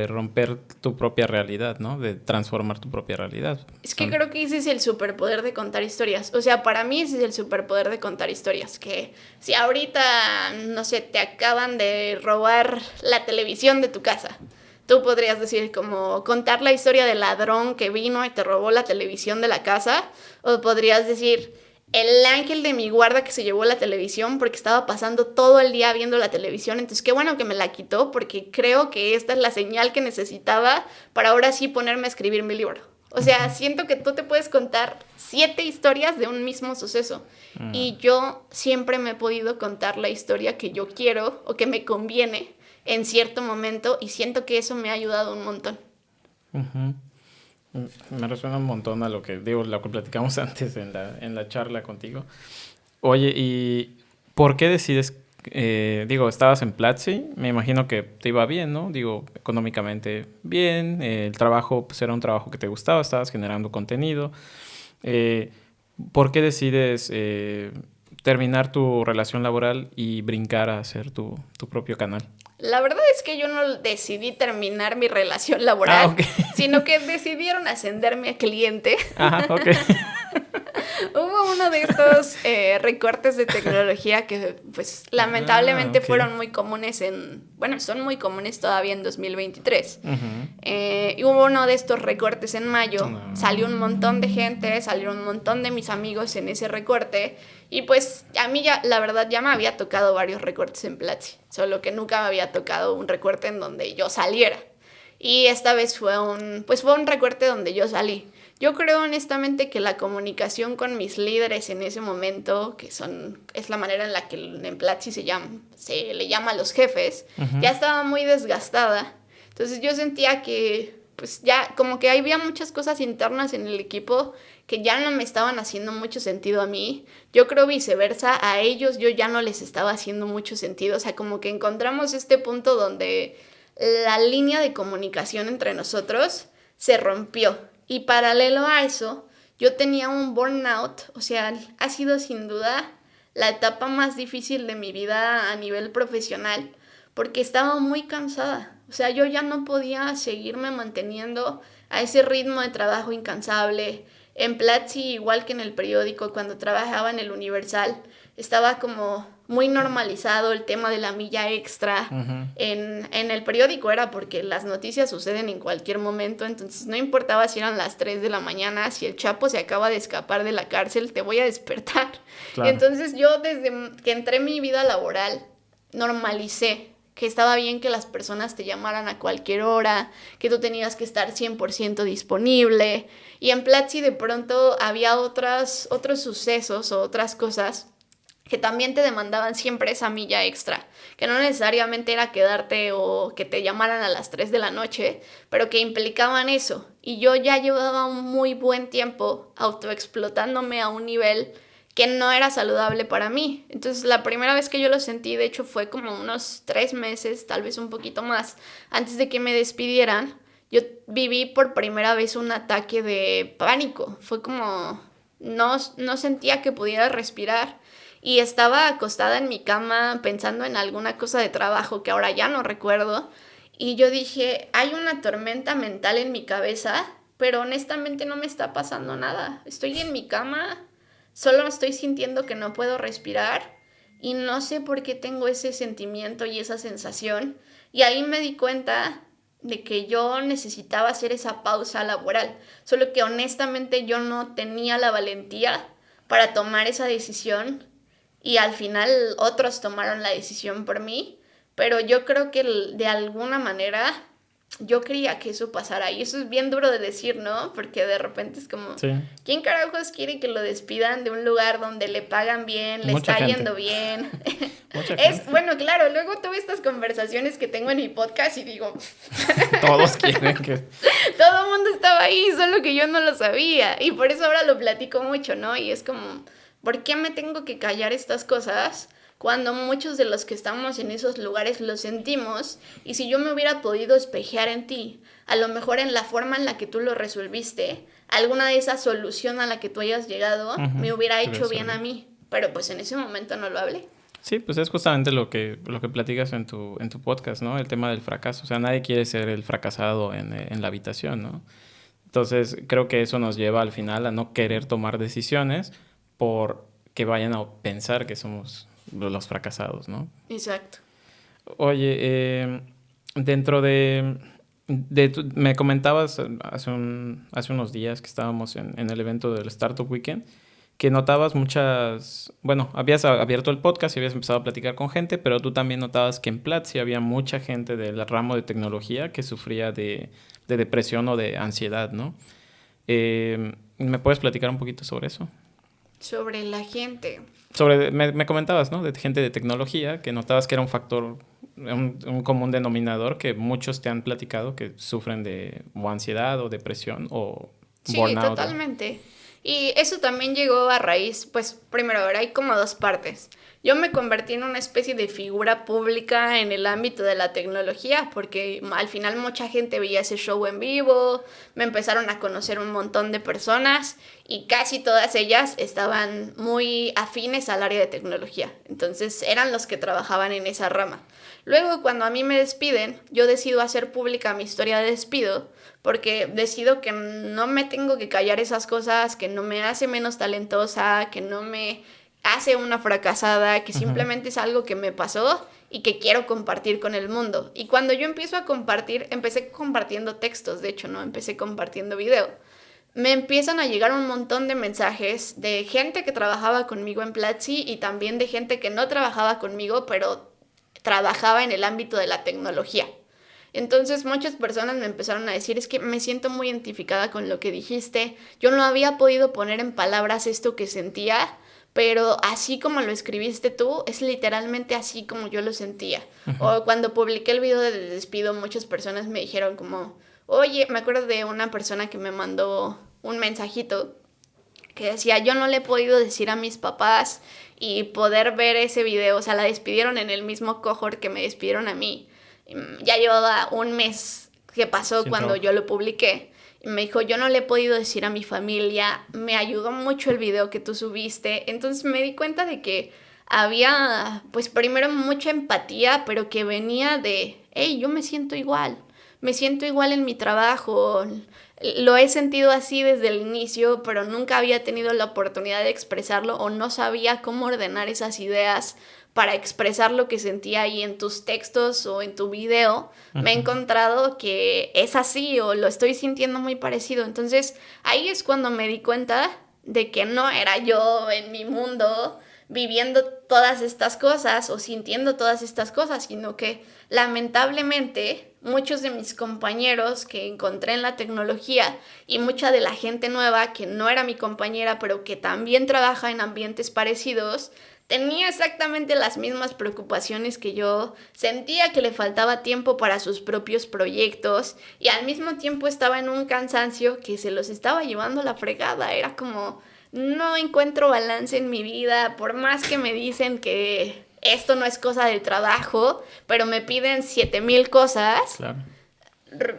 romper tu propia realidad, ¿no? De transformar tu propia realidad. Es que creo que ese es el superpoder de contar historias. O sea, para mí ese es el superpoder de contar historias. Que si ahorita, no sé, te acaban de robar la televisión de tu casa, tú podrías decir como contar la historia del ladrón que vino y te robó la televisión de la casa. O podrías decir el ángel de mi guarda que se llevó la televisión porque estaba pasando todo el día viendo la televisión. Entonces, qué bueno que me la quitó porque creo que esta es la señal que necesitaba para ahora sí ponerme a escribir mi libro. O sea, siento que tú te puedes contar 7 historias de un mismo suceso. Y yo siempre me he podido contar la historia que yo quiero o que me conviene en cierto momento y siento que eso me ha ayudado un montón. Me resuena un montón a lo que digo, lo que platicamos antes en la charla contigo. Oye, ¿y por qué decides Digo, estabas en Platzi, me imagino que te iba bien, ¿no? Digo, económicamente bien, el trabajo pues era un trabajo que te gustaba, estabas generando contenido. Eh, ¿Por qué decides terminar tu relación laboral y brincar a hacer tu propio canal? La verdad es que yo no decidí terminar mi relación Ah, laboral, ok. sino que decidieron ascenderme a cliente. Ajá, ok. Hubo uno de estos recortes de tecnología que, pues, lamentablemente Ok. fueron muy comunes bueno, son muy comunes todavía en 2023. Ujú. Y hubo uno de estos recortes en mayo, No. salió un montón de gente, salieron un montón de mis amigos en ese recorte, y pues a mí ya, la verdad, ya me había tocado varios recortes en Platzi, solo que nunca me había tocado un recorte en donde yo saliera. Y esta vez pues fue un recorte donde yo salí. Yo creo honestamente que la comunicación con mis líderes en ese momento, es la manera en la que en Platzi se le llama a los jefes, Ujú. ya estaba muy desgastada. Entonces yo sentía que pues ya como que había muchas cosas internas en el equipo que ya no me estaban haciendo mucho sentido a mí. Yo creo viceversa, a ellos yo ya no les estaba haciendo mucho sentido. O sea, como que encontramos este punto donde la línea de comunicación entre nosotros se rompió. Y paralelo a eso, yo tenía un burnout, o sea, ha sido sin duda la etapa más difícil de mi vida a nivel profesional, porque estaba muy cansada. O sea, yo ya no podía seguirme manteniendo a ese ritmo de trabajo incansable. En Platzi, igual que en el periódico, cuando trabajaba en el Universal, estaba como muy normalizado el tema de la milla extra. Ujú. En el periódico era porque las noticias suceden en cualquier momento, entonces no importaba si eran las 3 de la mañana, si el Chapo se acaba de escapar de la cárcel, te voy a despertar. Claro. Entonces yo desde que entré en mi vida laboral normalicé que estaba bien que las personas te llamaran a cualquier hora, que tú tenías que estar 100% disponible. Y en Platzi de pronto había otros sucesos o otras cosas que también te demandaban siempre esa milla extra, que no necesariamente era quedarte o que te llamaran a las 3 de la noche, pero que implicaban eso. Y yo ya llevaba un muy buen tiempo autoexplotándome a un nivel que no era saludable para mí. Entonces la primera vez que yo lo sentí, de hecho, fue como unos 3 meses, tal vez un poquito más, antes de que me despidieran. Yo viví por primera vez un ataque de pánico. Fue como, no sentía que pudiera respirar. Y estaba acostada en mi cama pensando en alguna cosa de trabajo que ahora ya no recuerdo. Y yo dije, hay una tormenta mental en mi cabeza, pero honestamente no me está pasando nada. Estoy en mi cama, solo estoy sintiendo que no puedo respirar y no sé por qué tengo ese sentimiento y esa sensación. Y ahí me di cuenta de que yo necesitaba hacer esa pausa laboral, solo que honestamente yo no tenía la valentía para tomar esa decisión y al final otros tomaron la decisión por mí, pero yo creo que de alguna manera yo quería que eso pasara y eso es bien duro de decir, ¿no? Porque de repente es como, Sí. ¿quién carajos quiere que lo despidan de un lugar donde le pagan bien, le Mucha está gente. yendo bien? Mucha gente. Bueno, claro, luego tuve estas conversaciones que tengo en mi podcast y digo, Todos quieren que... todo el mundo estaba ahí, solo que yo no lo sabía. Y por eso ahora lo platico mucho, ¿no? Y es como, ¿por qué me tengo que callar estas cosas cuando muchos de los que estamos en esos lugares lo sentimos? Y si yo me hubiera podido espejear en ti, a lo mejor en la forma en la que tú lo resolviste, alguna de esas solución a la que tú hayas llegado, me hubiera hecho bien a mí. Pero pues en ese momento no lo hablé. Sí, pues es justamente lo que platicas en tu podcast, ¿no? El tema del fracaso. O sea, nadie quiere ser el fracasado en la habitación, ¿no? Entonces, creo que eso nos lleva al final a no querer tomar decisiones por que vayan a pensar que somos los fracasados, ¿no? Exacto. Oye, dentro me comentabas hace unos días que estábamos en el evento del Startup Weekend, que notabas habías abierto el podcast y habías empezado a platicar con gente, pero tú también notabas que en Platzi había mucha gente del ramo de tecnología que sufría de depresión o de ansiedad, ¿no? ¿Me puedes platicar un poquito sobre eso? Sobre la gente. Me comentabas, ¿no? De gente de tecnología, que notabas que era un factor, un común denominador que muchos te han platicado que sufren de o ansiedad o depresión o Sí, burnout. totalmente. Y eso también llegó a raíz, pues primero, ahora hay como dos partes. yo me convertí en una especie de figura pública en el ámbito de la tecnología, porque al final mucha gente veía ese show en vivo, me empezaron a conocer un montón de personas y casi todas ellas estaban muy afines al área de tecnología. Entonces eran los que trabajaban en esa rama. Luego, cuando a mí me despiden, yo decido hacer pública mi historia de despido, porque decido que no me tengo que callar esas cosas, que no me hace menos talentosa, que no me hace una fracasada, que simplemente es algo que me pasó y que quiero compartir con el mundo. Y cuando yo empiezo a compartir, empecé compartiendo textos, de hecho, no empecé compartiendo video. Me empiezan a llegar un montón de mensajes de gente que trabajaba conmigo en Platzi y también de gente que no trabajaba conmigo, pero trabajaba en el ámbito de la tecnología. Entonces muchas personas me empezaron a decir, es que me siento muy identificada con lo que dijiste, yo no había podido poner en palabras esto que sentía, pero así como lo escribiste tú, es literalmente así como yo lo sentía. O cuando publiqué el video de despido, muchas personas me dijeron como, oye, me acuerdo de una persona que me mandó un mensajito que decía, yo no le he podido decir a mis papás y poder ver ese video, o sea, la despidieron en el mismo cohort que me despidieron a mí. Ya llevaba un mes que pasó cuando yo lo publiqué. Y me dijo, yo no le he podido decir a mi familia, me ayudó mucho el video que tú subiste. Entonces me di cuenta de que había, pues primero mucha empatía, pero que venía de, hey, yo me siento igual en mi trabajo, lo he sentido así desde el inicio, pero nunca había tenido la oportunidad de expresarlo o no sabía cómo ordenar esas ideas para expresar lo que sentía ahí en tus textos o en tu video. Me he encontrado que es así o lo estoy sintiendo muy parecido. Entonces ahí es cuando me di cuenta de que no era yo en mi mundo viviendo todas estas cosas o sintiendo todas estas cosas, sino que lamentablemente muchos de mis compañeros que encontré en la tecnología y mucha de la gente nueva que no era mi compañera pero que también trabaja en ambientes parecidos, tenía exactamente las mismas preocupaciones que yo, sentía que le faltaba tiempo para sus propios proyectos y al mismo tiempo estaba en un cansancio que se los estaba llevando a la fregada. Era como, no encuentro balance en mi vida, por más que me dicen que esto no es cosa del trabajo, pero me piden 7,000 cosas. Claro.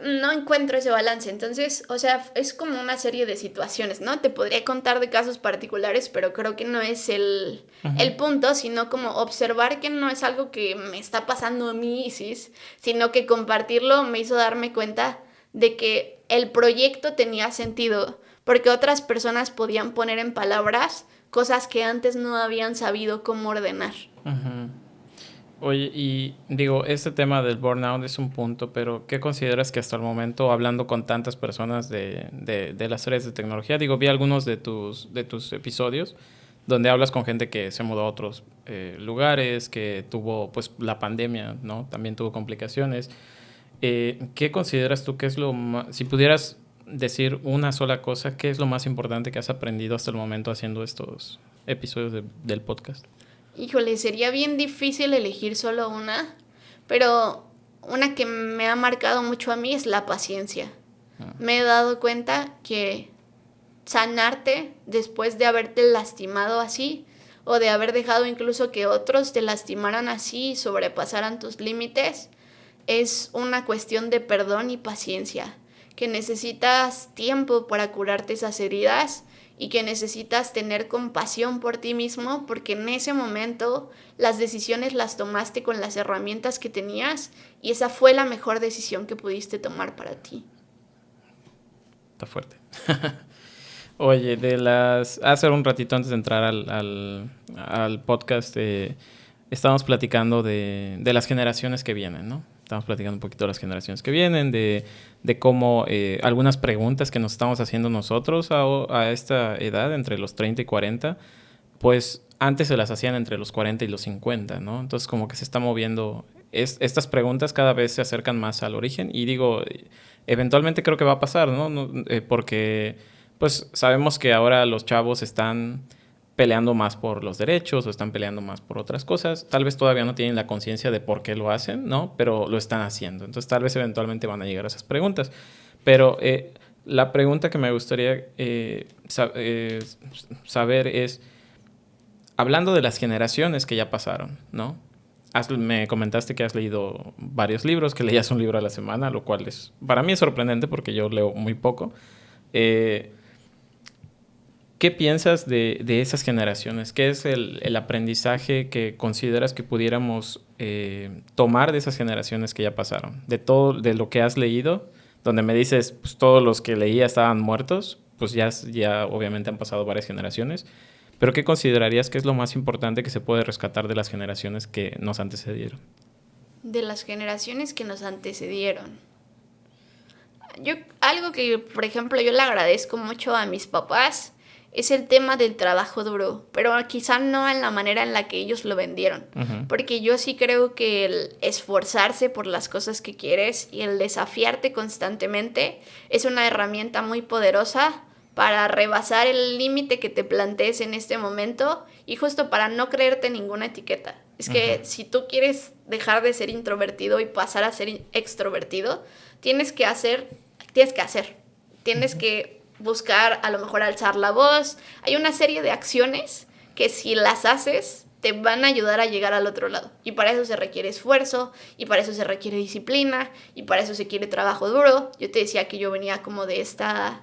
No encuentro ese balance. Entonces, o sea, es como una serie de situaciones, ¿no? Te podría contar de casos particulares, pero creo que no es el punto, sino como observar que no es algo que me está pasando a mí, ¿sí? Sino que compartirlo me hizo darme cuenta de que el proyecto tenía sentido, porque otras personas podían poner en palabras cosas que antes no habían sabido cómo ordenar. Oye, y digo, este tema del burnout es un punto, pero ¿qué consideras que hasta el momento, hablando con tantas personas de las áreas de tecnología, digo, vi algunos de tus episodios donde hablas con gente que se mudó a otros lugares, que tuvo, pues, la pandemia, ¿no? También tuvo complicaciones. ¿Qué consideras tú que es lo más, si pudieras decir una sola cosa, qué es lo más importante que has aprendido hasta el momento haciendo estos episodios del podcast? Híjole, sería bien difícil elegir solo una, pero una que me ha marcado mucho a mí es la paciencia. Me he dado cuenta que sanarte después de haberte lastimado así, o de haber dejado incluso que otros te lastimaran así y sobrepasaran tus límites, es una cuestión de perdón y paciencia, que necesitas tiempo para curarte esas heridas y que necesitas tener compasión por ti mismo, porque en ese momento las decisiones las tomaste con las herramientas que tenías y esa fue la mejor decisión que pudiste tomar para ti. Está fuerte. Oye, hace un ratito antes de entrar al podcast, estábamos platicando de las generaciones que vienen, ¿no? Estamos platicando un poquito de las generaciones que vienen, de cómo algunas preguntas que nos estamos haciendo nosotros a esta edad, entre los 30 y 40, pues antes se las hacían entre los 40 y los 50, ¿no? Entonces como que se está moviendo, estas preguntas cada vez se acercan más al origen y digo, eventualmente creo que va a pasar, ¿no? Porque pues sabemos que ahora los chavos están peleando más por los derechos o están peleando más por otras cosas. Tal vez todavía no tienen la conciencia de por qué lo hacen, ¿no? Pero lo están haciendo. Entonces, tal vez eventualmente van a llegar a esas preguntas. Pero la pregunta que me gustaría saber es, hablando de las generaciones que ya pasaron, ¿no? Me comentaste que has leído varios libros, que leías un libro a la semana, lo cual para mí es sorprendente porque yo leo muy poco. ¿Qué piensas de esas generaciones? ¿Qué es el aprendizaje que consideras que pudiéramos tomar de esas generaciones que ya pasaron? De todo, de lo que has leído, donde me dices, pues todos los que leía estaban muertos, pues ya obviamente han pasado varias generaciones. ¿Pero qué considerarías que es lo más importante que se puede rescatar de las generaciones que nos antecedieron? De las generaciones que nos antecedieron. Algo que, por ejemplo, yo le agradezco mucho a mis papás es el tema del trabajo duro, pero quizá no en la manera en la que ellos lo vendieron. Uh-huh. Porque yo sí creo que el esforzarse por las cosas que quieres y el desafiarte constantemente es una herramienta muy poderosa para rebasar el límite que te plantees en este momento y justo para no creerte ninguna etiqueta. Es que si tú quieres dejar de ser introvertido y pasar a ser extrovertido, tienes que hacer. Tienes que buscar a lo mejor alzar la voz. Hay una serie de acciones que si las haces te van a ayudar a llegar al otro lado. Y para eso se requiere esfuerzo, y para eso se requiere disciplina, y para eso se quiere trabajo duro. Yo te decía que yo venía como de esta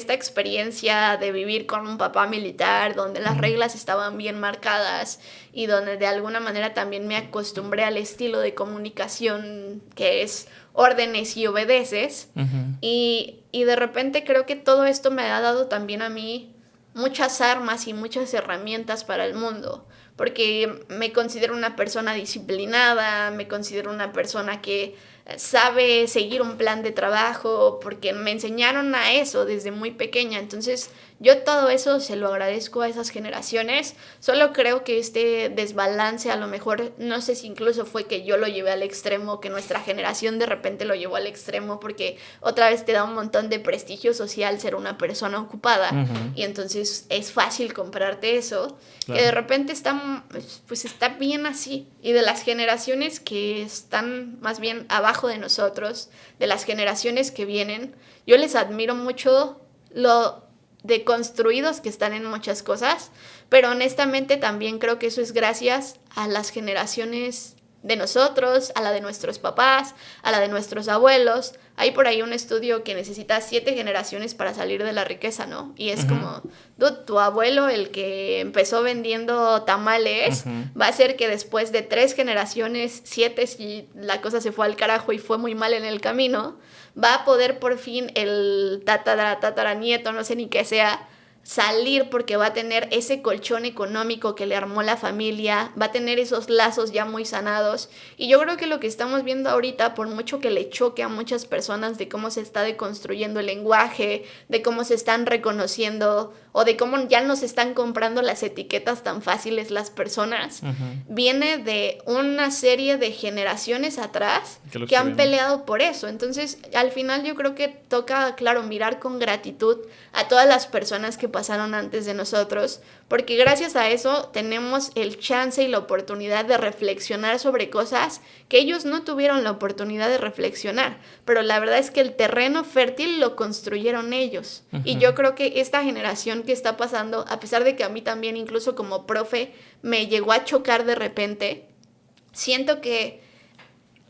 experiencia de vivir con un papá militar, donde las reglas estaban bien marcadas y donde de alguna manera también me acostumbré al estilo de comunicación que es órdenes y obedeces. Uh-huh. Y de repente creo que todo esto me ha dado también a mí muchas armas y muchas herramientas para el mundo, porque me considero una persona disciplinada, me considero una persona que sabe seguir un plan de trabajo, porque me enseñaron a eso desde muy pequeña. Entonces yo todo eso se lo agradezco a esas generaciones. Solo creo que este desbalance a lo mejor, no sé si incluso fue que yo lo llevé al extremo, que nuestra generación de repente lo llevó al extremo, porque otra vez te da un montón de prestigio social ser una persona ocupada. Uh-huh. Y entonces es fácil comprarte eso, claro. Que de repente está bien así. Y de las generaciones que están más bien abajo de nosotros, de las generaciones que vienen, yo les admiro mucho lo deconstruidos que están en muchas cosas, pero honestamente también creo que eso es gracias a las generaciones de nosotros, a la de nuestros papás, a la de nuestros abuelos. Hay por ahí un estudio que necesita 7 generaciones para salir de la riqueza, ¿no? Y es como, tu abuelo, el que empezó vendiendo tamales, va a ser que después de 3 generaciones, 7, si la cosa se fue al carajo y fue muy mal en el camino, va a poder por fin el tataranieto, no sé ni qué sea, salir, porque va a tener ese colchón económico que le armó la familia, va a tener esos lazos ya muy sanados. Y yo creo que lo que estamos viendo ahorita, por mucho que le choque a muchas personas de cómo se está deconstruyendo el lenguaje, de cómo se están reconociendo o de cómo ya no se están comprando las etiquetas tan fáciles las personas, viene de una serie de generaciones atrás que han peleado por eso. Entonces, al final yo creo que toca, claro, mirar con gratitud a todas las personas que pasaron antes de nosotros, porque gracias a eso tenemos el chance y la oportunidad de reflexionar sobre cosas que ellos no tuvieron la oportunidad de reflexionar, pero la verdad es que el terreno fértil lo construyeron ellos. Y yo creo que esta generación que está pasando, a pesar de que a mí también incluso como profe me llegó a chocar de repente, siento que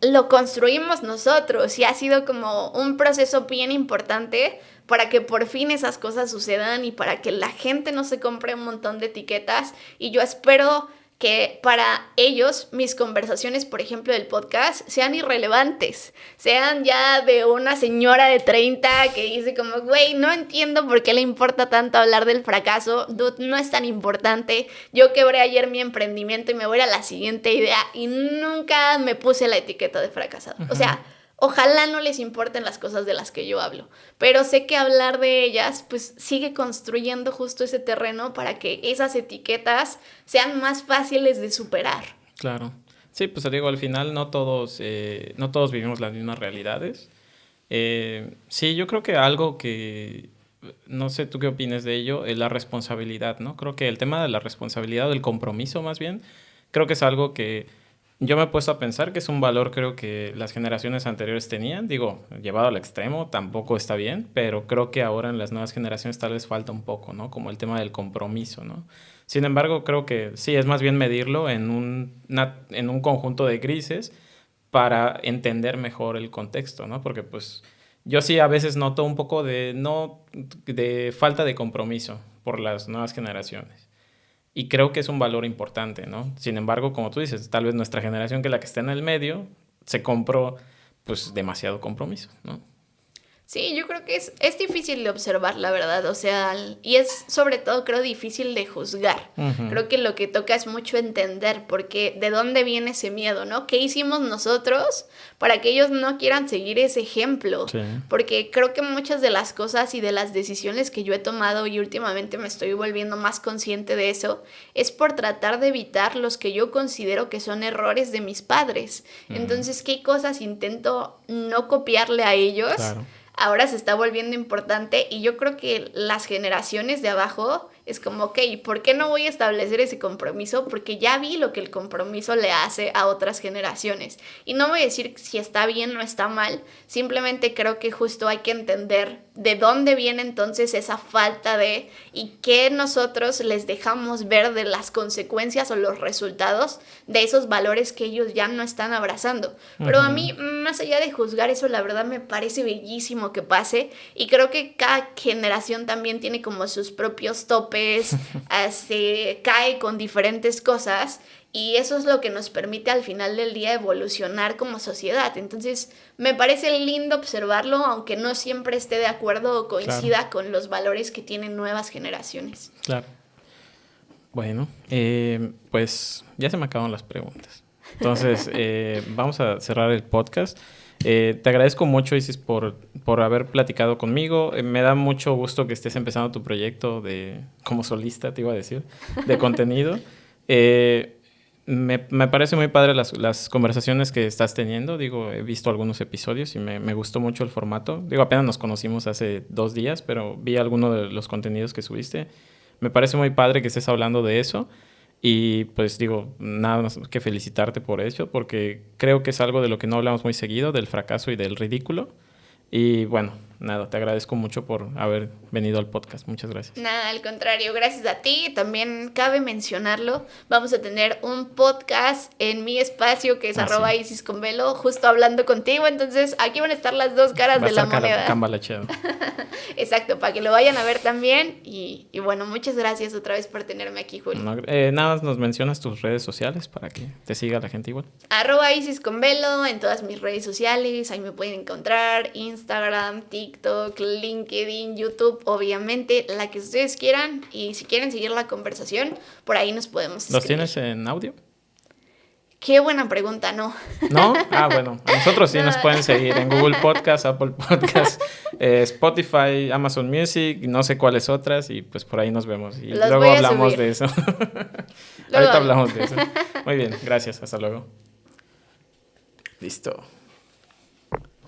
lo construimos nosotros y ha sido como un proceso bien importante para que por fin esas cosas sucedan y para que la gente no se compre un montón de etiquetas. Y yo espero que para ellos mis conversaciones, por ejemplo, del podcast, sean irrelevantes, sean ya de una señora de 30 que dice como, güey, no entiendo por qué le importa tanto hablar del fracaso, dude, no es tan importante, yo quebré ayer mi emprendimiento y me voy a la siguiente idea y nunca me puse la etiqueta de fracasado. O sea, ojalá no les importen las cosas de las que yo hablo, pero sé que hablar de ellas pues sigue construyendo justo ese terreno para que esas etiquetas sean más fáciles de superar. Claro. Sí, pues digo, al final no todos vivimos las mismas realidades. Sí, yo creo que algo que, no sé tú qué opines de ello, es la responsabilidad, ¿no? Creo que el tema de la responsabilidad o el compromiso más bien, creo que es algo que Yo me he puesto a pensar que es un valor creo que las generaciones anteriores tenían. Digo, llevado al extremo tampoco está bien, pero creo que ahora en las nuevas generaciones tal vez falta un poco, ¿no? Como el tema del compromiso, ¿no? Sin embargo, creo que sí, es más bien medirlo en un conjunto de grises para entender mejor el contexto, ¿no? Porque pues yo sí a veces noto un poco de falta de compromiso por las nuevas generaciones. Y creo que es un valor importante, ¿no? Sin embargo, como tú dices, tal vez nuestra generación, que es la que está en el medio, se compró pues demasiado compromiso, ¿no? Sí, yo creo que es difícil de observar, la verdad, o sea, y es sobre todo, creo, difícil de juzgar. Ujú. Creo que lo que toca es mucho entender, porque de dónde viene ese miedo, ¿no? ¿Qué hicimos nosotros para que ellos no quieran seguir ese ejemplo? Sí. Porque creo que muchas de las cosas y de las decisiones que yo he tomado y últimamente me estoy volviendo más consciente de eso, es por tratar de evitar los que yo considero que son errores de mis padres. Entonces, ¿qué cosas intento no copiarle a ellos? Claro. Ahora se está volviendo importante y yo creo que las generaciones de abajo es como, ok, ¿por qué no voy a establecer ese compromiso? Porque ya vi lo que el compromiso le hace a otras generaciones. Y no voy a decir si está bien o está mal, simplemente creo que justo hay que entender de dónde viene entonces esa falta de y qué nosotros les dejamos ver de las consecuencias o los resultados de esos valores que ellos ya no están abrazando. Pero a mí, más allá de juzgar eso, la verdad me parece bellísimo que pase y creo que cada generación también tiene como sus propios topes, se cae con diferentes cosas y eso es lo que nos permite al final del día evolucionar como sociedad. Entonces, me parece lindo observarlo, aunque no siempre esté de acuerdo o coincida con los valores que tienen nuevas generaciones. Claro. Bueno, pues ya se me acaban las preguntas. Entonces, vamos a cerrar el podcast. Te agradezco mucho, Isis, por haber platicado conmigo. Me da mucho gusto que estés empezando tu proyecto como solista, te iba a decir, de contenido. Me parece muy padre las conversaciones que estás teniendo. Digo, he visto algunos episodios y me gustó mucho el formato. Digo, apenas nos conocimos hace 2 días, pero vi algunos de los contenidos que subiste. Me parece muy padre que estés hablando de eso. Y pues digo, nada más que felicitarte por eso, porque creo que es algo de lo que no hablamos muy seguido, del fracaso y del ridículo. Y bueno, nada, te agradezco mucho por haber venido al podcast. Muchas gracias. Nada, al contrario, gracias a ti. También cabe mencionarlo, vamos a tener un podcast en mi espacio que es Sí. @IsisConvelo, justo hablando contigo. Entonces, aquí van a estar las dos caras Va a de la estar moneda. cambalacheado. Exacto, para que lo vayan a ver también. Y bueno, muchas gracias otra vez por tenerme aquí, Julio. No, nada más nos mencionas tus redes sociales para que te siga la gente igual. @IsisConvelo en todas mis redes sociales, ahí me pueden encontrar, Instagram, TikTok, LinkedIn, YouTube, obviamente, la que ustedes quieran. Y si quieren seguir la conversación, por ahí nos podemos ¿Los escribir. tienes en audio? Qué buena pregunta, ¿no? ¿No? Ah, bueno. A nosotros sí No. nos pueden seguir en Google Podcast, Apple Podcast, Spotify, Amazon Music, no sé cuáles otras, y pues por ahí nos vemos. Y Los luego voy a hablamos subir. de eso. Luego Ahorita hablamos de eso. Muy bien, gracias. Hasta luego. Listo.